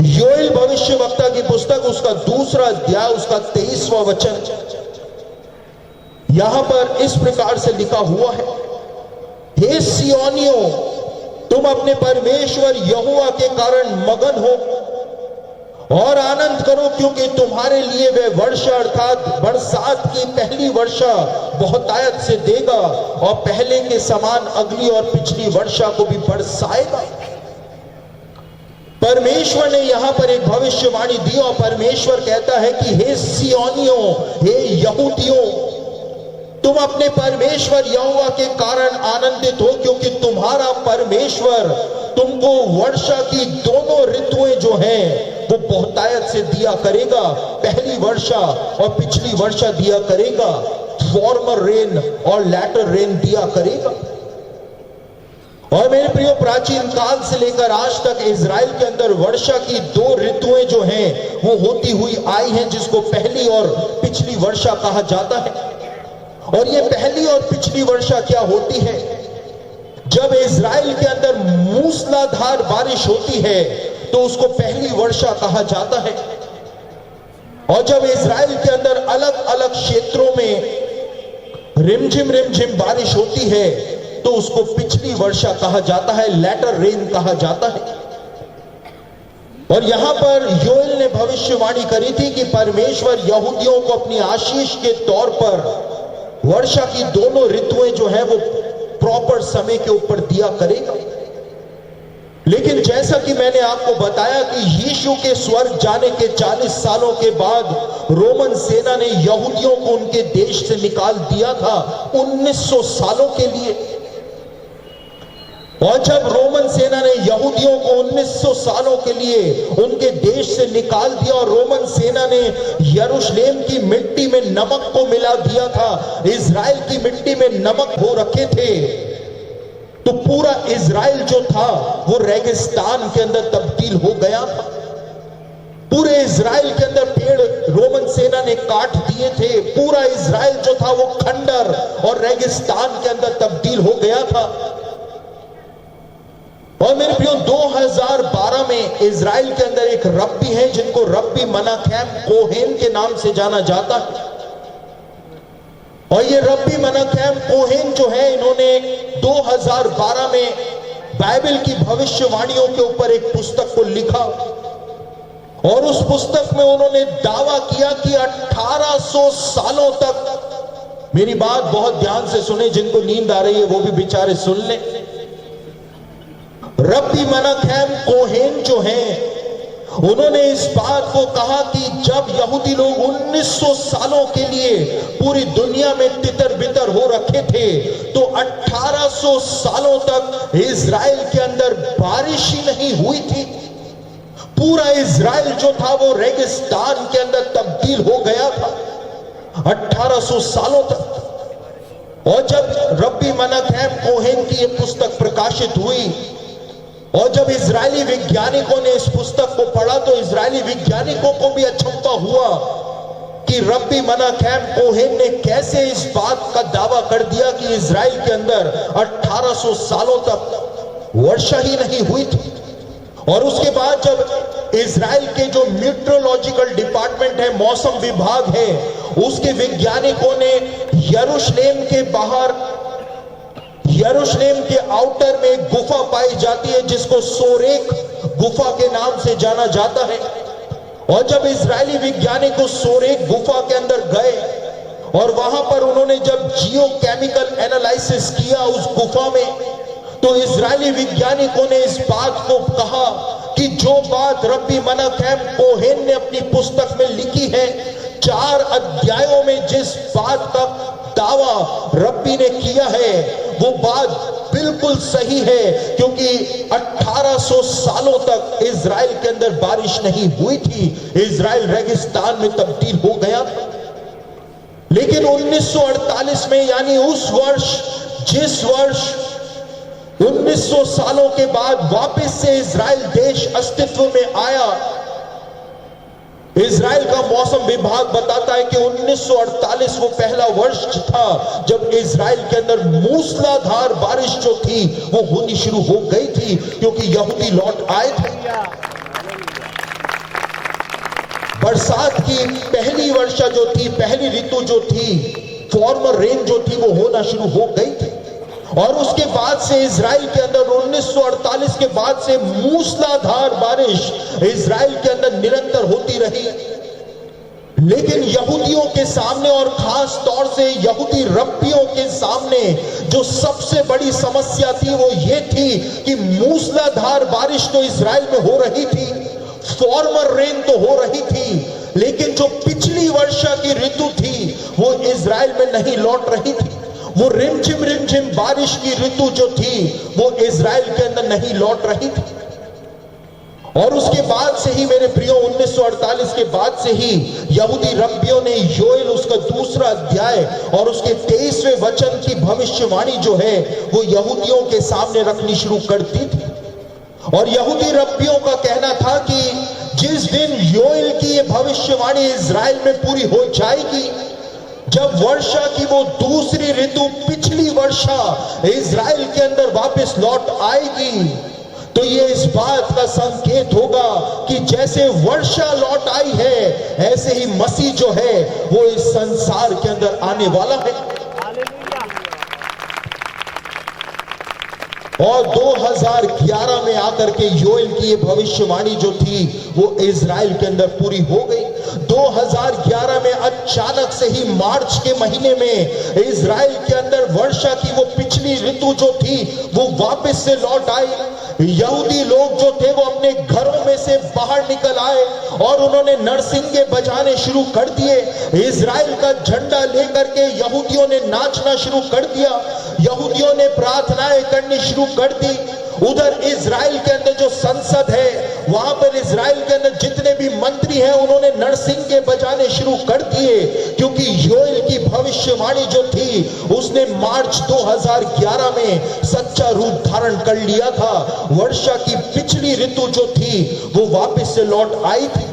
योएल भविष्यवक्ता की पुस्तक, उसका 2रा अध्याय, उसका 23वां वचन, यहां पर इस प्रकार से लिखा हुआ है, हे सियोनियों, तुम अपने परमेश्वर यहोवा के कारण मगन हो और आनंद करो, क्योंकि तुम्हारे लिए वह वर्षा अर्थात बरसात की पहली वर्षा बहुतायत से देगा, और पहले के समान अगली और पिछली वर्षा को भी बरसाएगा। परमेश्वर ने यहां पर एक भविष्यवाणी दी, और परमेश्वर कहता है कि हे सियोनियों, हे यहूदियों, तुम अपने परमेश्वर यहोवा के कारण आनंदित हो, क्योंकि तुम्हारा परमेश्वर तुमको वर्षा की दोनों ऋतुएं जो हैं वो बहुतायत से दिया करेगा। पहली वर्षा और पिछली वर्षा दिया करेगा, फॉर्मर रेन और लैटर रेन दिया करेगा। और मेरे प्रियो, प्राचीन काल से लेकर आज तक इजराइल के अंदर वर्षा की 2 ऋतुएं जो हैं वो होती हुई आई हैं, जिसको पहली और पिछली वर्षा कहा जाता है। और ये पहली और पिछली वर्षा क्या होती है? जब इजराइल के अंदर मूसलाधार बारिश होती है तो उसको पहली वर्षा कहा जाता है। और जब इजराइल के अंदर अलग अलग क्षेत्रों में रिमझिम रिमझिम बारिश होती है तो उसको पिछली वर्षा कहा जाता है, लैटर रेन कहा जाता है। और यहां पर योएल ने भविष्यवाणी करी थी कि परमेश्वर यहूदियों को अपनी आशीष के तौर पर वर्षा की दोनों ऋतुएं जो है वो प्रॉपर समय के ऊपर दिया करेगा। लेकिन जैसा कि मैंने आपको बताया कि यीशु के स्वर्ग जाने के 40 सालों के बाद रोमन सेना ने यहूदियों को उनके देश से निकाल दिया था 1900 सालों के लिए। और जब रोमन सेना ने यहूदियों को 1900 सालों के लिए उनके देश से निकाल दिया और रोमन सेना ने यरूशलेम की मिट्टी में नमक को मिला दिया था, इजराइल की मिट्टी में नमक हो रखे थे, तो पूरा इजराइल जो था वो रेगिस्तान के अंदर तब्दील हो गया था। पूरे इजराइल के अंदर पेड़ रोमन सेना ने काट दिए थे। पूरा इजराइल जो था वो खंडर और रेगिस्तान के अंदर तब्दील हो गया था। और मेरे प्रियो 2012 में इजराइल के अंदर एक रब्बी है जिनको रब्बी मनाखैम कोहेन के नाम से जाना जाता है। और ये रब्बी मनाखैम कोहेन जो है, इन्होंने 2012 में बाइबल की भविष्यवाणियों के ऊपर एक पुस्तक को लिखा और उस पुस्तक में उन्होंने दावा किया कि 1800 सालों तक, मेरी बात बहुत ध्यान से सुने, जिनको नींद आ रही है वो भी बेचारे सुन लें। रब्बी मनाखैम कोहेन जो हैं, उन्होंने इस बात को कहा कि जब यहूदी लोग 1900 सालों के लिए पूरी दुनिया में तितर बितर हो रखे थे, तो 1800 सालों तक इजराइल के अंदर बारिश ही नहीं हुई थी। पूरा इजराइल जो था वो रेगिस्तान के अंदर तब्दील हो गया था 1800 सालों तक। और जब रब्बी मनाखैम कोहेन की यह पुस्तक प्रकाशित हुई और जब इजरायली वैज्ञानिकों ने इस पुस्तक को पढ़ा, तो इजरायली वैज्ञानिकों को भी अचंभा हुआ कि रब्बी मनाखैम कोहेन ने कैसे इस बात का दावा कर दिया कि इजराइल के अंदर 1800 सालों तक वर्षा ही नहीं हुई थी। और उसके बाद जब इजराइल के जो मीटरोलॉजिकल डिपार्टमेंट है, मौसम विभाग है, उसके वैज्ञानिकों ने यरूशलेम के बाहर, यरूशलेम के आउटर में एक गुफा पाई जाती है जिसको सोरेक गुफा के नाम से जाना जाता है। और जब इजरायली वैज्ञानिक उस सोरेक गुफा के अंदर गए और वहां पर उन्होंने जब जियोकेमिकल एनालिसिस किया उस गुफा में, तो इजरायली वैज्ञानिकों ने इस बात को कहा कि जो बात रब्बी मनाखैम कोहेन ने अपनी पुस्तक में लिखी है, 4 अध्यायों में जिस बात का दावा रब्बी ने किया है, वो बात बिल्कुल सही है, क्योंकि 1800 सालों तक इजराइल के अंदर बारिश नहीं हुई थी। इजराइल रेगिस्तान में तब्दील हो गया था। लेकिन 1948 में, यानी उस वर्ष, जिस वर्ष 1900 सालों के बाद वापस से इजराइल देश अस्तित्व में आया, इजराइल का मौसम विभाग बताता है कि 1948 वो पहला वर्ष था जब इजराइल के अंदर मूसलाधार बारिश जो थी वो होनी शुरू हो गई थी, क्योंकि यहूदी लौट आए थे। बरसात की पहली वर्षा जो थी, पहली ऋतु जो थी, फॉर्मर रेन जो थी, वो होना शुरू हो गई थी। और उसके बाद से इजराइल के अंदर 1948 के बाद से मूसलाधार बारिश इजराइल के अंदर निरंतर होती रही। लेकिन यहूदियों के सामने, और खास तौर से यहूदी रब्बियों के सामने, जो सबसे बड़ी समस्या थी वो ये थी कि मूसलाधार बारिश तो इजराइल में हो रही थी, फॉर्मर रेन तो हो रही थी, लेकिन जो पिछली वर्षा की ऋतु थी वो इजराइल में नहीं लौट रही थी। वो रिमझिम बारिश की ऋतु जो थी वो इजराइल के अंदर नहीं लौट रही थी। और उसके बाद से ही मेरे प्रियो, 1948 के बाद से ही यहूदी रब्बियों ने योएल उसका 2 अध्याय और उसके 23वें वचन की भविष्यवाणी जो है वो यहूदियों के सामने रखनी शुरू कर दी थी। और यहूदी रब्बियों का कहना था कि जिस दिन योएल की ये भविष्यवाणी इजराइल में पूरी हो जाएगी, जब वर्षा की वो दूसरी ऋतु, पिछली वर्षा इजराइल के अंदर वापस लौट आएगी, तो ये इस बात का संकेत होगा कि जैसे वर्षा लौट आई है, ऐसे ही मसीह जो है वो इस संसार के अंदर आने वाला है। और 2011 में आकर के योएल की ये भविष्यवाणी जो थी वो इजराइल के अंदर पूरी हो गई। 2011 में अचानक से ही मार्च के महीने में इजराइल के अंदर वर्षा की वो पिछली ऋतु जो थी वो वापस से लौट आई। यहूदी लोग जो थे वो अपने घरों में से बाहर निकल आए और उन्होंने नरसिंगे बजाने शुरू कर दिए। इजराइल का झंडा लेकर के यहूदियों ने नाचना शुरू कर दिया, यहूदियों ने प्रार्थनाएं करनी शुरू कर दी। उधर इजराइल के अंदर जो संसद है, वहां पर इजराइल के अंदर जितने भी मंत्री हैं उन्होंने नरसिंगे बजाने शुरू कर दिए, क्योंकि योएल की भविष्यवाणी जो थी उसने मार्च 2011 में सच्चा रूप धारण कर लिया था। वर्षा की पिछली ऋतु जो थी वो वापस से लौट आई थी।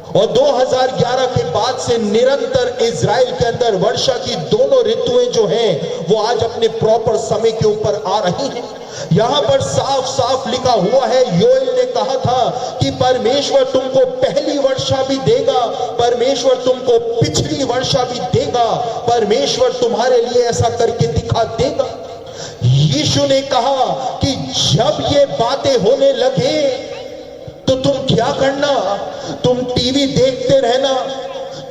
और 2011 के बाद से निरंतर इजराइल के अंदर वर्षा की दोनों ऋतुएं जो हैं वो आज अपने प्रॉपर समय के ऊपर आ रही हैं। यहां पर साफ साफ लिखा हुआ है, योएल ने कहा था कि परमेश्वर तुमको पहली वर्षा भी देगा, परमेश्वर तुमको पिछली वर्षा भी देगा, परमेश्वर तुम्हारे लिए ऐसा करके दिखा देगा। यीशु ने कहा कि जब ये बातें होने लगे तो तुम क्या करना, तुम टीवी देखते रहना,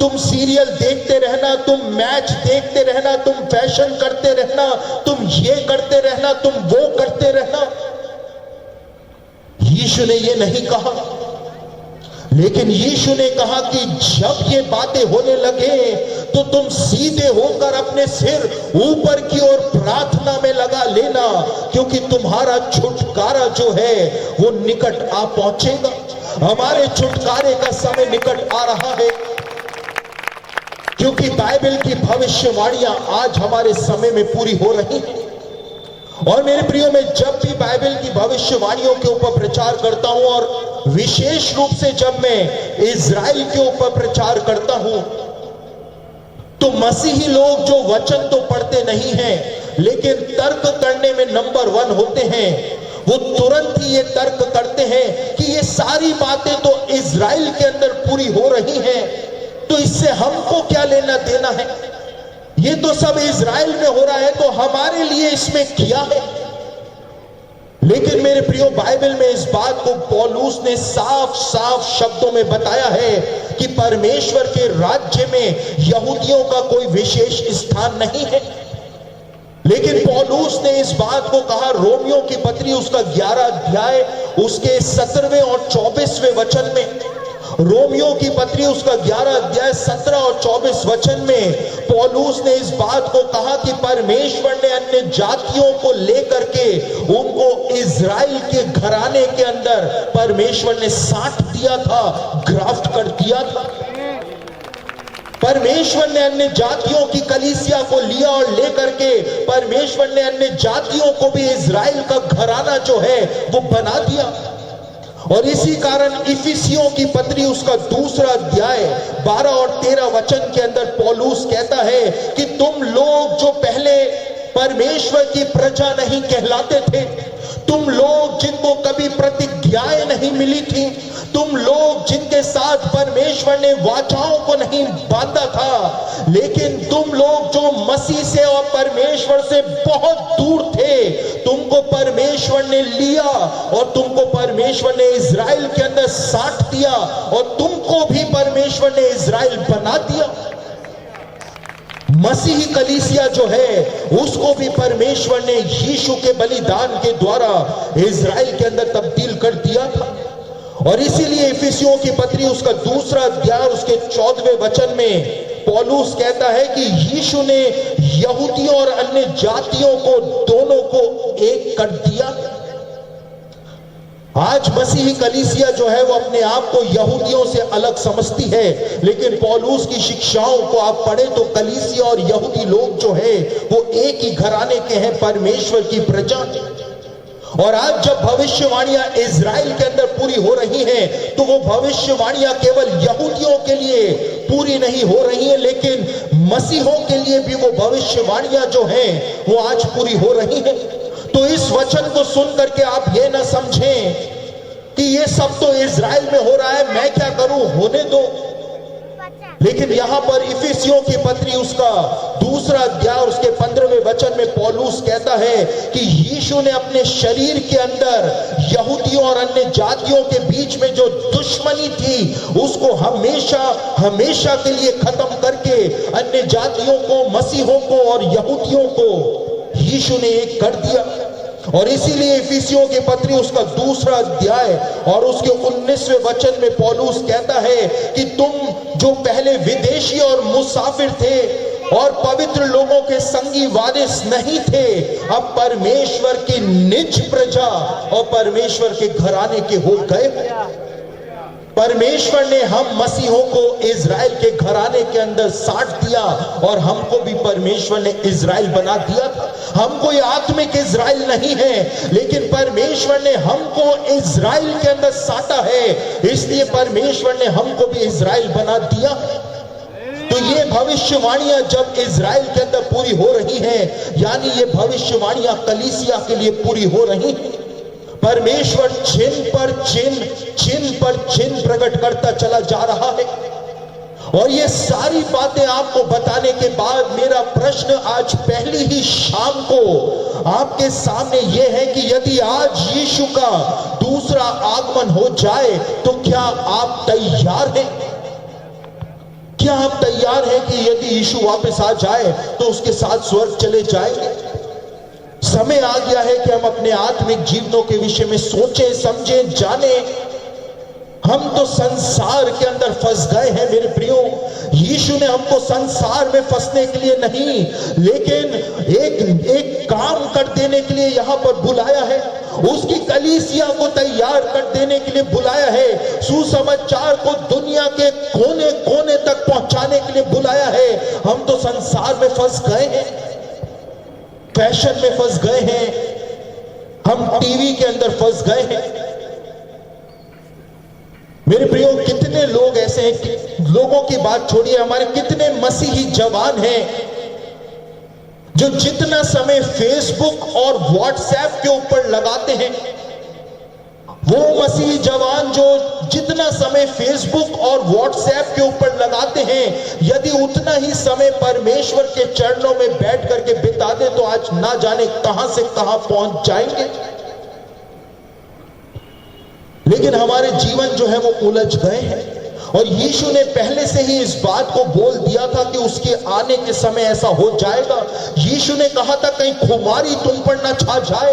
तुम सीरियल देखते रहना, तुम मैच देखते रहना, तुम फैशन करते रहना, तुम ये करते रहना, तुम वो करते रहना। यीशु ने ये नहीं कहा, लेकिन यीशु ने कहा कि जब ये बातें होने लगे तो तुम सीधे होकर अपने सिर ऊपर की ओर प्रार्थना में लगा लेना, क्योंकि तुम्हारा छुटकारा जो है वो निकट आ पहुंचेगा। हमारे छुटकारे का समय निकट आ रहा है, क्योंकि बाइबल की भविष्यवाणियां आज हमारे समय में पूरी हो रही हैं। और मेरे प्रियो, मैं जब भी बाइबल की भविष्यवाणियों के ऊपर प्रचार करता हूं, और विशेष रूप से जब मैं इजराइल के ऊपर प्रचार करता हूं, तो मसीही लोग जो वचन तो पढ़ते नहीं हैं, लेकिन तर्क करने में नंबर 1 होते हैं। वो तुरंत ही ये तर्क करते हैं कि ये सारी बातें तो इजराइल के अंदर पूरी हो रही हैं, तो इससे हमको क्या लेना देना है, ये तो सब इजराइल में हो रहा है, तो हमारे लिए इसमें क्या है। लेकिन मेरे प्रियो, बाइबल में इस बात को पौलुस ने साफ साफ शब्दों में बताया है कि परमेश्वर के राज्य में यहूदियों का कोई विशेष स्थान नहीं है। लेकिन पौलुस ने इस बात को कहा रोमियों की पत्री उसका 11 अध्याय उसके 17वें और 24वें वचन में। रोमियो की पत्री उसका 11 अध्याय 17 और 24 वचन में पौलुस ने इस बात को कहा कि परमेश्वर ने अन्य जातियों को लेकर के उनको इजराइल के घराने के अंदर परमेश्वर ने साट दिया था, ग्राफ्ट कर दिया था। परमेश्वर ने अन्य जातियों की कलीसिया को लिया और लेकर के परमेश्वर ने अन्य जातियों को भी इजराइल का घराना जो है वो बना दिया। और इसी कारण इफिसियों की पत्री उसका 2 अध्याय 12 और 13 वचन के अंदर पौलुस कहता है कि तुम लोग जो पहले परमेश्वर की प्रजा नहीं कहलाते थे, तुम लोग जिनको कभी प्रतिज्ञाएं नहीं मिली थी, तुम लोग जिनके साथ परमेश्वर ने वाचाओं को नहीं बांधा था, लेकिन तुम लोग जो मसीह से और परमेश्वर से बहुत दूर थे, तुमको परमेश्वर ने लिया और तुमको परमेश्वर ने इजराइल के अंदर साट दिया और तुमको भी परमेश्वर ने इजराइल बना दिया। मसीही कलीसिया जो है उसको भी परमेश्वर ने यीशु के बलिदान के द्वारा इजराइल के अंदर तब्दील कर दिया था। और इसीलिए इफिसियों की पत्री उसका 2 अध्याय उसके 14वें वचन में पौलुस कहता है कि यीशु ने यहूदियों और अन्य जातियों को दोनों को एक कर दिया। आज मसीही कलीसिया जो है वो अपने आप को यहूदियों से अलग समझती है, लेकिन पौलुस की शिक्षाओं को आप पढ़े तो कलीसिया और यहूदी लोग जो है वो एक ही घराने के हैं, परमेश्वर की प्रजा। और आज जब भविष्यवाणियां इजराइल के अंदर पूरी हो रही हैं, तो वो भविष्यवाणियां केवल यहूदियों के लिए पूरी नहीं हो रही हैं, लेकिन मसीहों के लिए भी वो भविष्यवाणियां जो हैं वो आज पूरी हो रही हैं। तो इस वचन को सुन करके आप ये ना समझें कि ये सब तो इजराइल में हो रहा है, मैं क्या करूं, होने दो। लेकिन यहां पर इफिसियों की पत्री उसका 2 अध्याय उसके 15वें वचन में पौलुस कहता है कि यीशु ने अपने शरीर के अंदर यहूदियों और अन्य जातियों के बीच में जो दुश्मनी थी उसको हमेशा हमेशा के लिए खत्म करके अन्य जातियों को, मसीहों को और यहूदियों को यीशु ने एक कर दिया। और इसीलिए इफिसियों की पत्री उसका 2 अध्याय और उसके 19वें वचन में पौलुस कहता है कि तुम जो पहले विदेशी और मुसाफिर थे और पवित्र लोगों के संगी वारिस नहीं थे, अब परमेश्वर की निज प्रजा और परमेश्वर के घराने के हो गए। परमेश्वर ने हम मसीहों को इज़राइल के घराने के अंदर साट दिया और हमको भी परमेश्वर ने इज़राइल बना दिया था। हम कोई आत्मिक इज़राइल नहीं है, लेकिन परमेश्वर ने हमको इज़राइल के अंदर साटा है, इसलिए परमेश्वर ने हमको भी इज़राइल बना दिया। तो ये भविष्यवाणियां जब इज़राइल के अंदर पूरी हो रही हैं, यानी ये भविष्यवाणियां कलीसिया के लिए पूरी हो रही हैं। परमेश्वर चिन्ह पर चिन्ह प्रकट करता चला जा रहा है। और ये सारी बातें आपको बताने के बाद मेरा प्रश्न आज पहली ही शाम को आपके सामने ये है कि यदि आज यीशु का दूसरा आगमन हो जाए तो क्या आप तैयार हैं? क्या आप तैयार हैं कि यदि यीशु वापस आ जाए तो उसके साथ स्वर्ग चले जाएंगे? समय आ गया है कि हम अपने आत्मिक जीवनों के विषय में सोचें, समझें, जानें। हम तो संसार के अंदर फंस गए हैं मेरे प्रियो। यीशु ने हमको संसार में फंसने के लिए नहीं, लेकिन एक काम कर देने के लिए यहां पर बुलाया है। उसकी कलीसिया को तैयार कर देने के लिए बुलाया है। सुसमाचार को दुनिया के कोने कोने तक पहुंचाने के लिए बुलाया है। हम तो संसार में फंस गए हैं, फैशन में फंस गए हैं, हम टीवी के अंदर फंस गए हैं। मेरे प्रियो, कितने लोग ऐसे हैं कि लोगों की बात छोड़िए, हमारे कितने मसीही जवान हैं जो जितना समय फेसबुक और व्हाट्सएप के ऊपर लगाते हैं, वो मसीही जवान जो जितना समय फेसबुक और व्हाट्सएप के ऊपर लगाते हैं, यदि उतना ही समय परमेश्वर के चरणों में बैठ करके बिता दे तो आज ना जाने कहां से कहां पहुंच जाएंगे। लेकिन हमारे जीवन जो है वो उलझ गए हैं। और यीशु ने पहले से ही इस बात को बोल दिया था कि उसके आने के समय ऐसा हो जाएगा। यीशु ने कहा था कहीं खुमारी तुम पर ना छा जाए,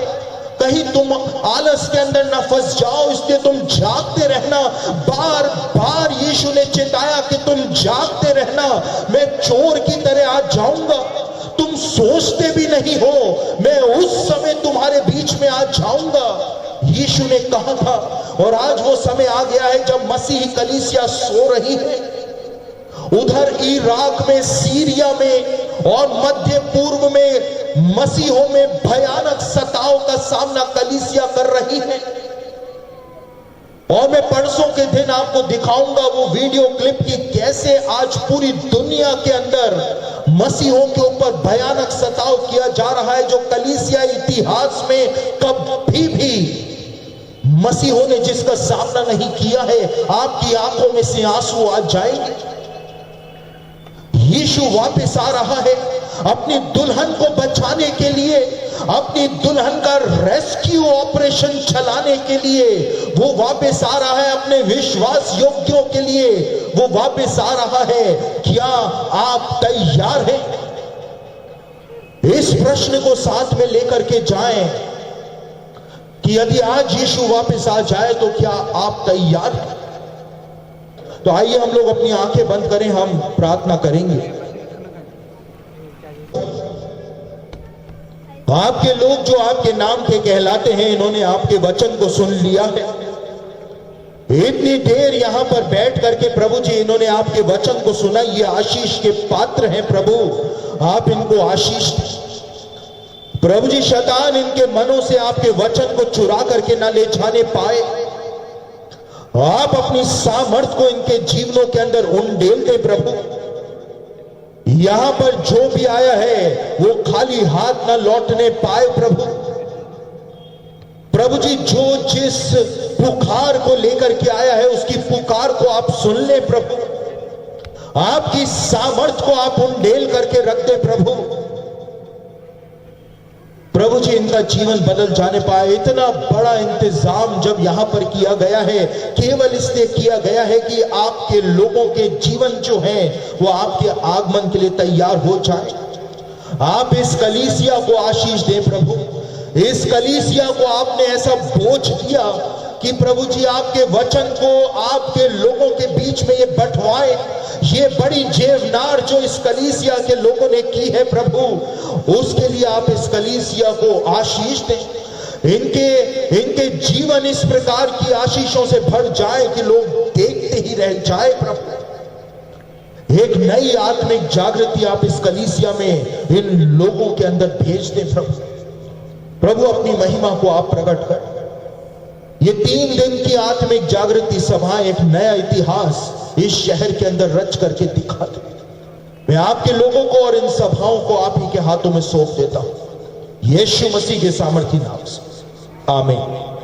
कहीं तुम आलस के अंदर ना फंस जाओ, इसलिए तुम जागते रहना। बार बार यीशु ने चेताया कि तुम जागते रहना, मैं चोर की तरह आ जाऊंगा। तुम सोचते भी नहीं हो, मैं उस समय तुम्हारे बीच में आ जाऊंगा, यीशु ने कहा था। और आज वो समय आ गया है जब मसीही कलीसिया सो रही है। उधर इराक में, सीरिया में और मध्य पूर्व में मसीहों में भयानक सताव का सामना कलीसिया कर रही है। और मैं परसों के दिन आपको दिखाऊंगा वो वीडियो क्लिप की कैसे आज पूरी दुनिया के अंदर मसीहों के ऊपर भयानक सताव किया जा रहा है, जो कलीसिया इतिहास में कभी भी मसीहों ने जिसका सामना नहीं किया है। आपकी आंखों में से आंसू आ जाएंगे। यीशु वापस आ रहा है अपनी दुल्हन को बचाने के लिए, अपनी दुल्हन का रेस्क्यू ऑपरेशन चलाने के लिए। वो वापस आ रहा है अपने विश्वास योग्यों के लिए, वो वापस आ रहा है। क्या आप तैयार हैं? इस प्रश्न को साथ में लेकर के जाएं कि यदि आज यीशु वापस आ जाए तो क्या आप तैयार हैं? तो आइए हम लोग अपनी आंखें बंद करें, हम प्रार्थना करेंगे। आपके लोग जो आपके नाम के कहलाते हैं, इन्होंने आपके वचन को सुन लिया है। इतनी देर यहां पर बैठ करके प्रभु जी इन्होंने आपके वचन को सुना। ये आशीष के पात्र हैं प्रभु, आप इनको आशीष दें। प्रभु जी, शैतान इनके मनों से आपके वचन को चुरा करके ना ले जाने पाए। आप अपनी सामर्थ को इनके जीवनों के अंदर उंडेल दे प्रभु। यहां पर जो भी आया है वो खाली हाथ ना लौटने पाए प्रभु। प्रभु जी, जो जिस पुकार को लेकर के आया है उसकी पुकार को आप सुन ले प्रभु। आपकी सामर्थ को आप उंडेल करके रख दे प्रभु। प्रभु जी, इनका जीवन बदल जाने पाए। इतना बड़ा इंतजाम जब यहां पर किया गया है, केवल इसलिए किया गया है कि आपके लोगों के जीवन जो है वो आपके आगमन के लिए तैयार हो जाए। आप इस कलीसिया को आशीष दें प्रभु। इस कलीसिया को आपने ऐसा बोझ दिया कि प्रभु जी आपके वचन को आपके लोगों के बीच में ये बंटवाए। ये बड़ी जेवनार जो इस कलीसिया के लोगों ने की है प्रभु, उसके लिए आप इस कलीसिया को आशीष दें। इनके जीवन इस प्रकार की आशीषों से भर जाए कि लोग देखते ही रह जाए। प्रभु एक नई आत्मिक जागृति आप इस कलीसिया में इन लोगों के अंदर भेज दें। प्रभु अपनी महिमा को आप प्रकट कर। ये 3 दिन की आत्मिक जागृति सभा एक नया इतिहास इस शहर के अंदर रच करके दिखा दे। मैं आपके लोगों को और इन सभाओं को आप ही के हाथों में सौंप देता हूं, यीशु मसीह के सामर्थी नाम से, आमीन।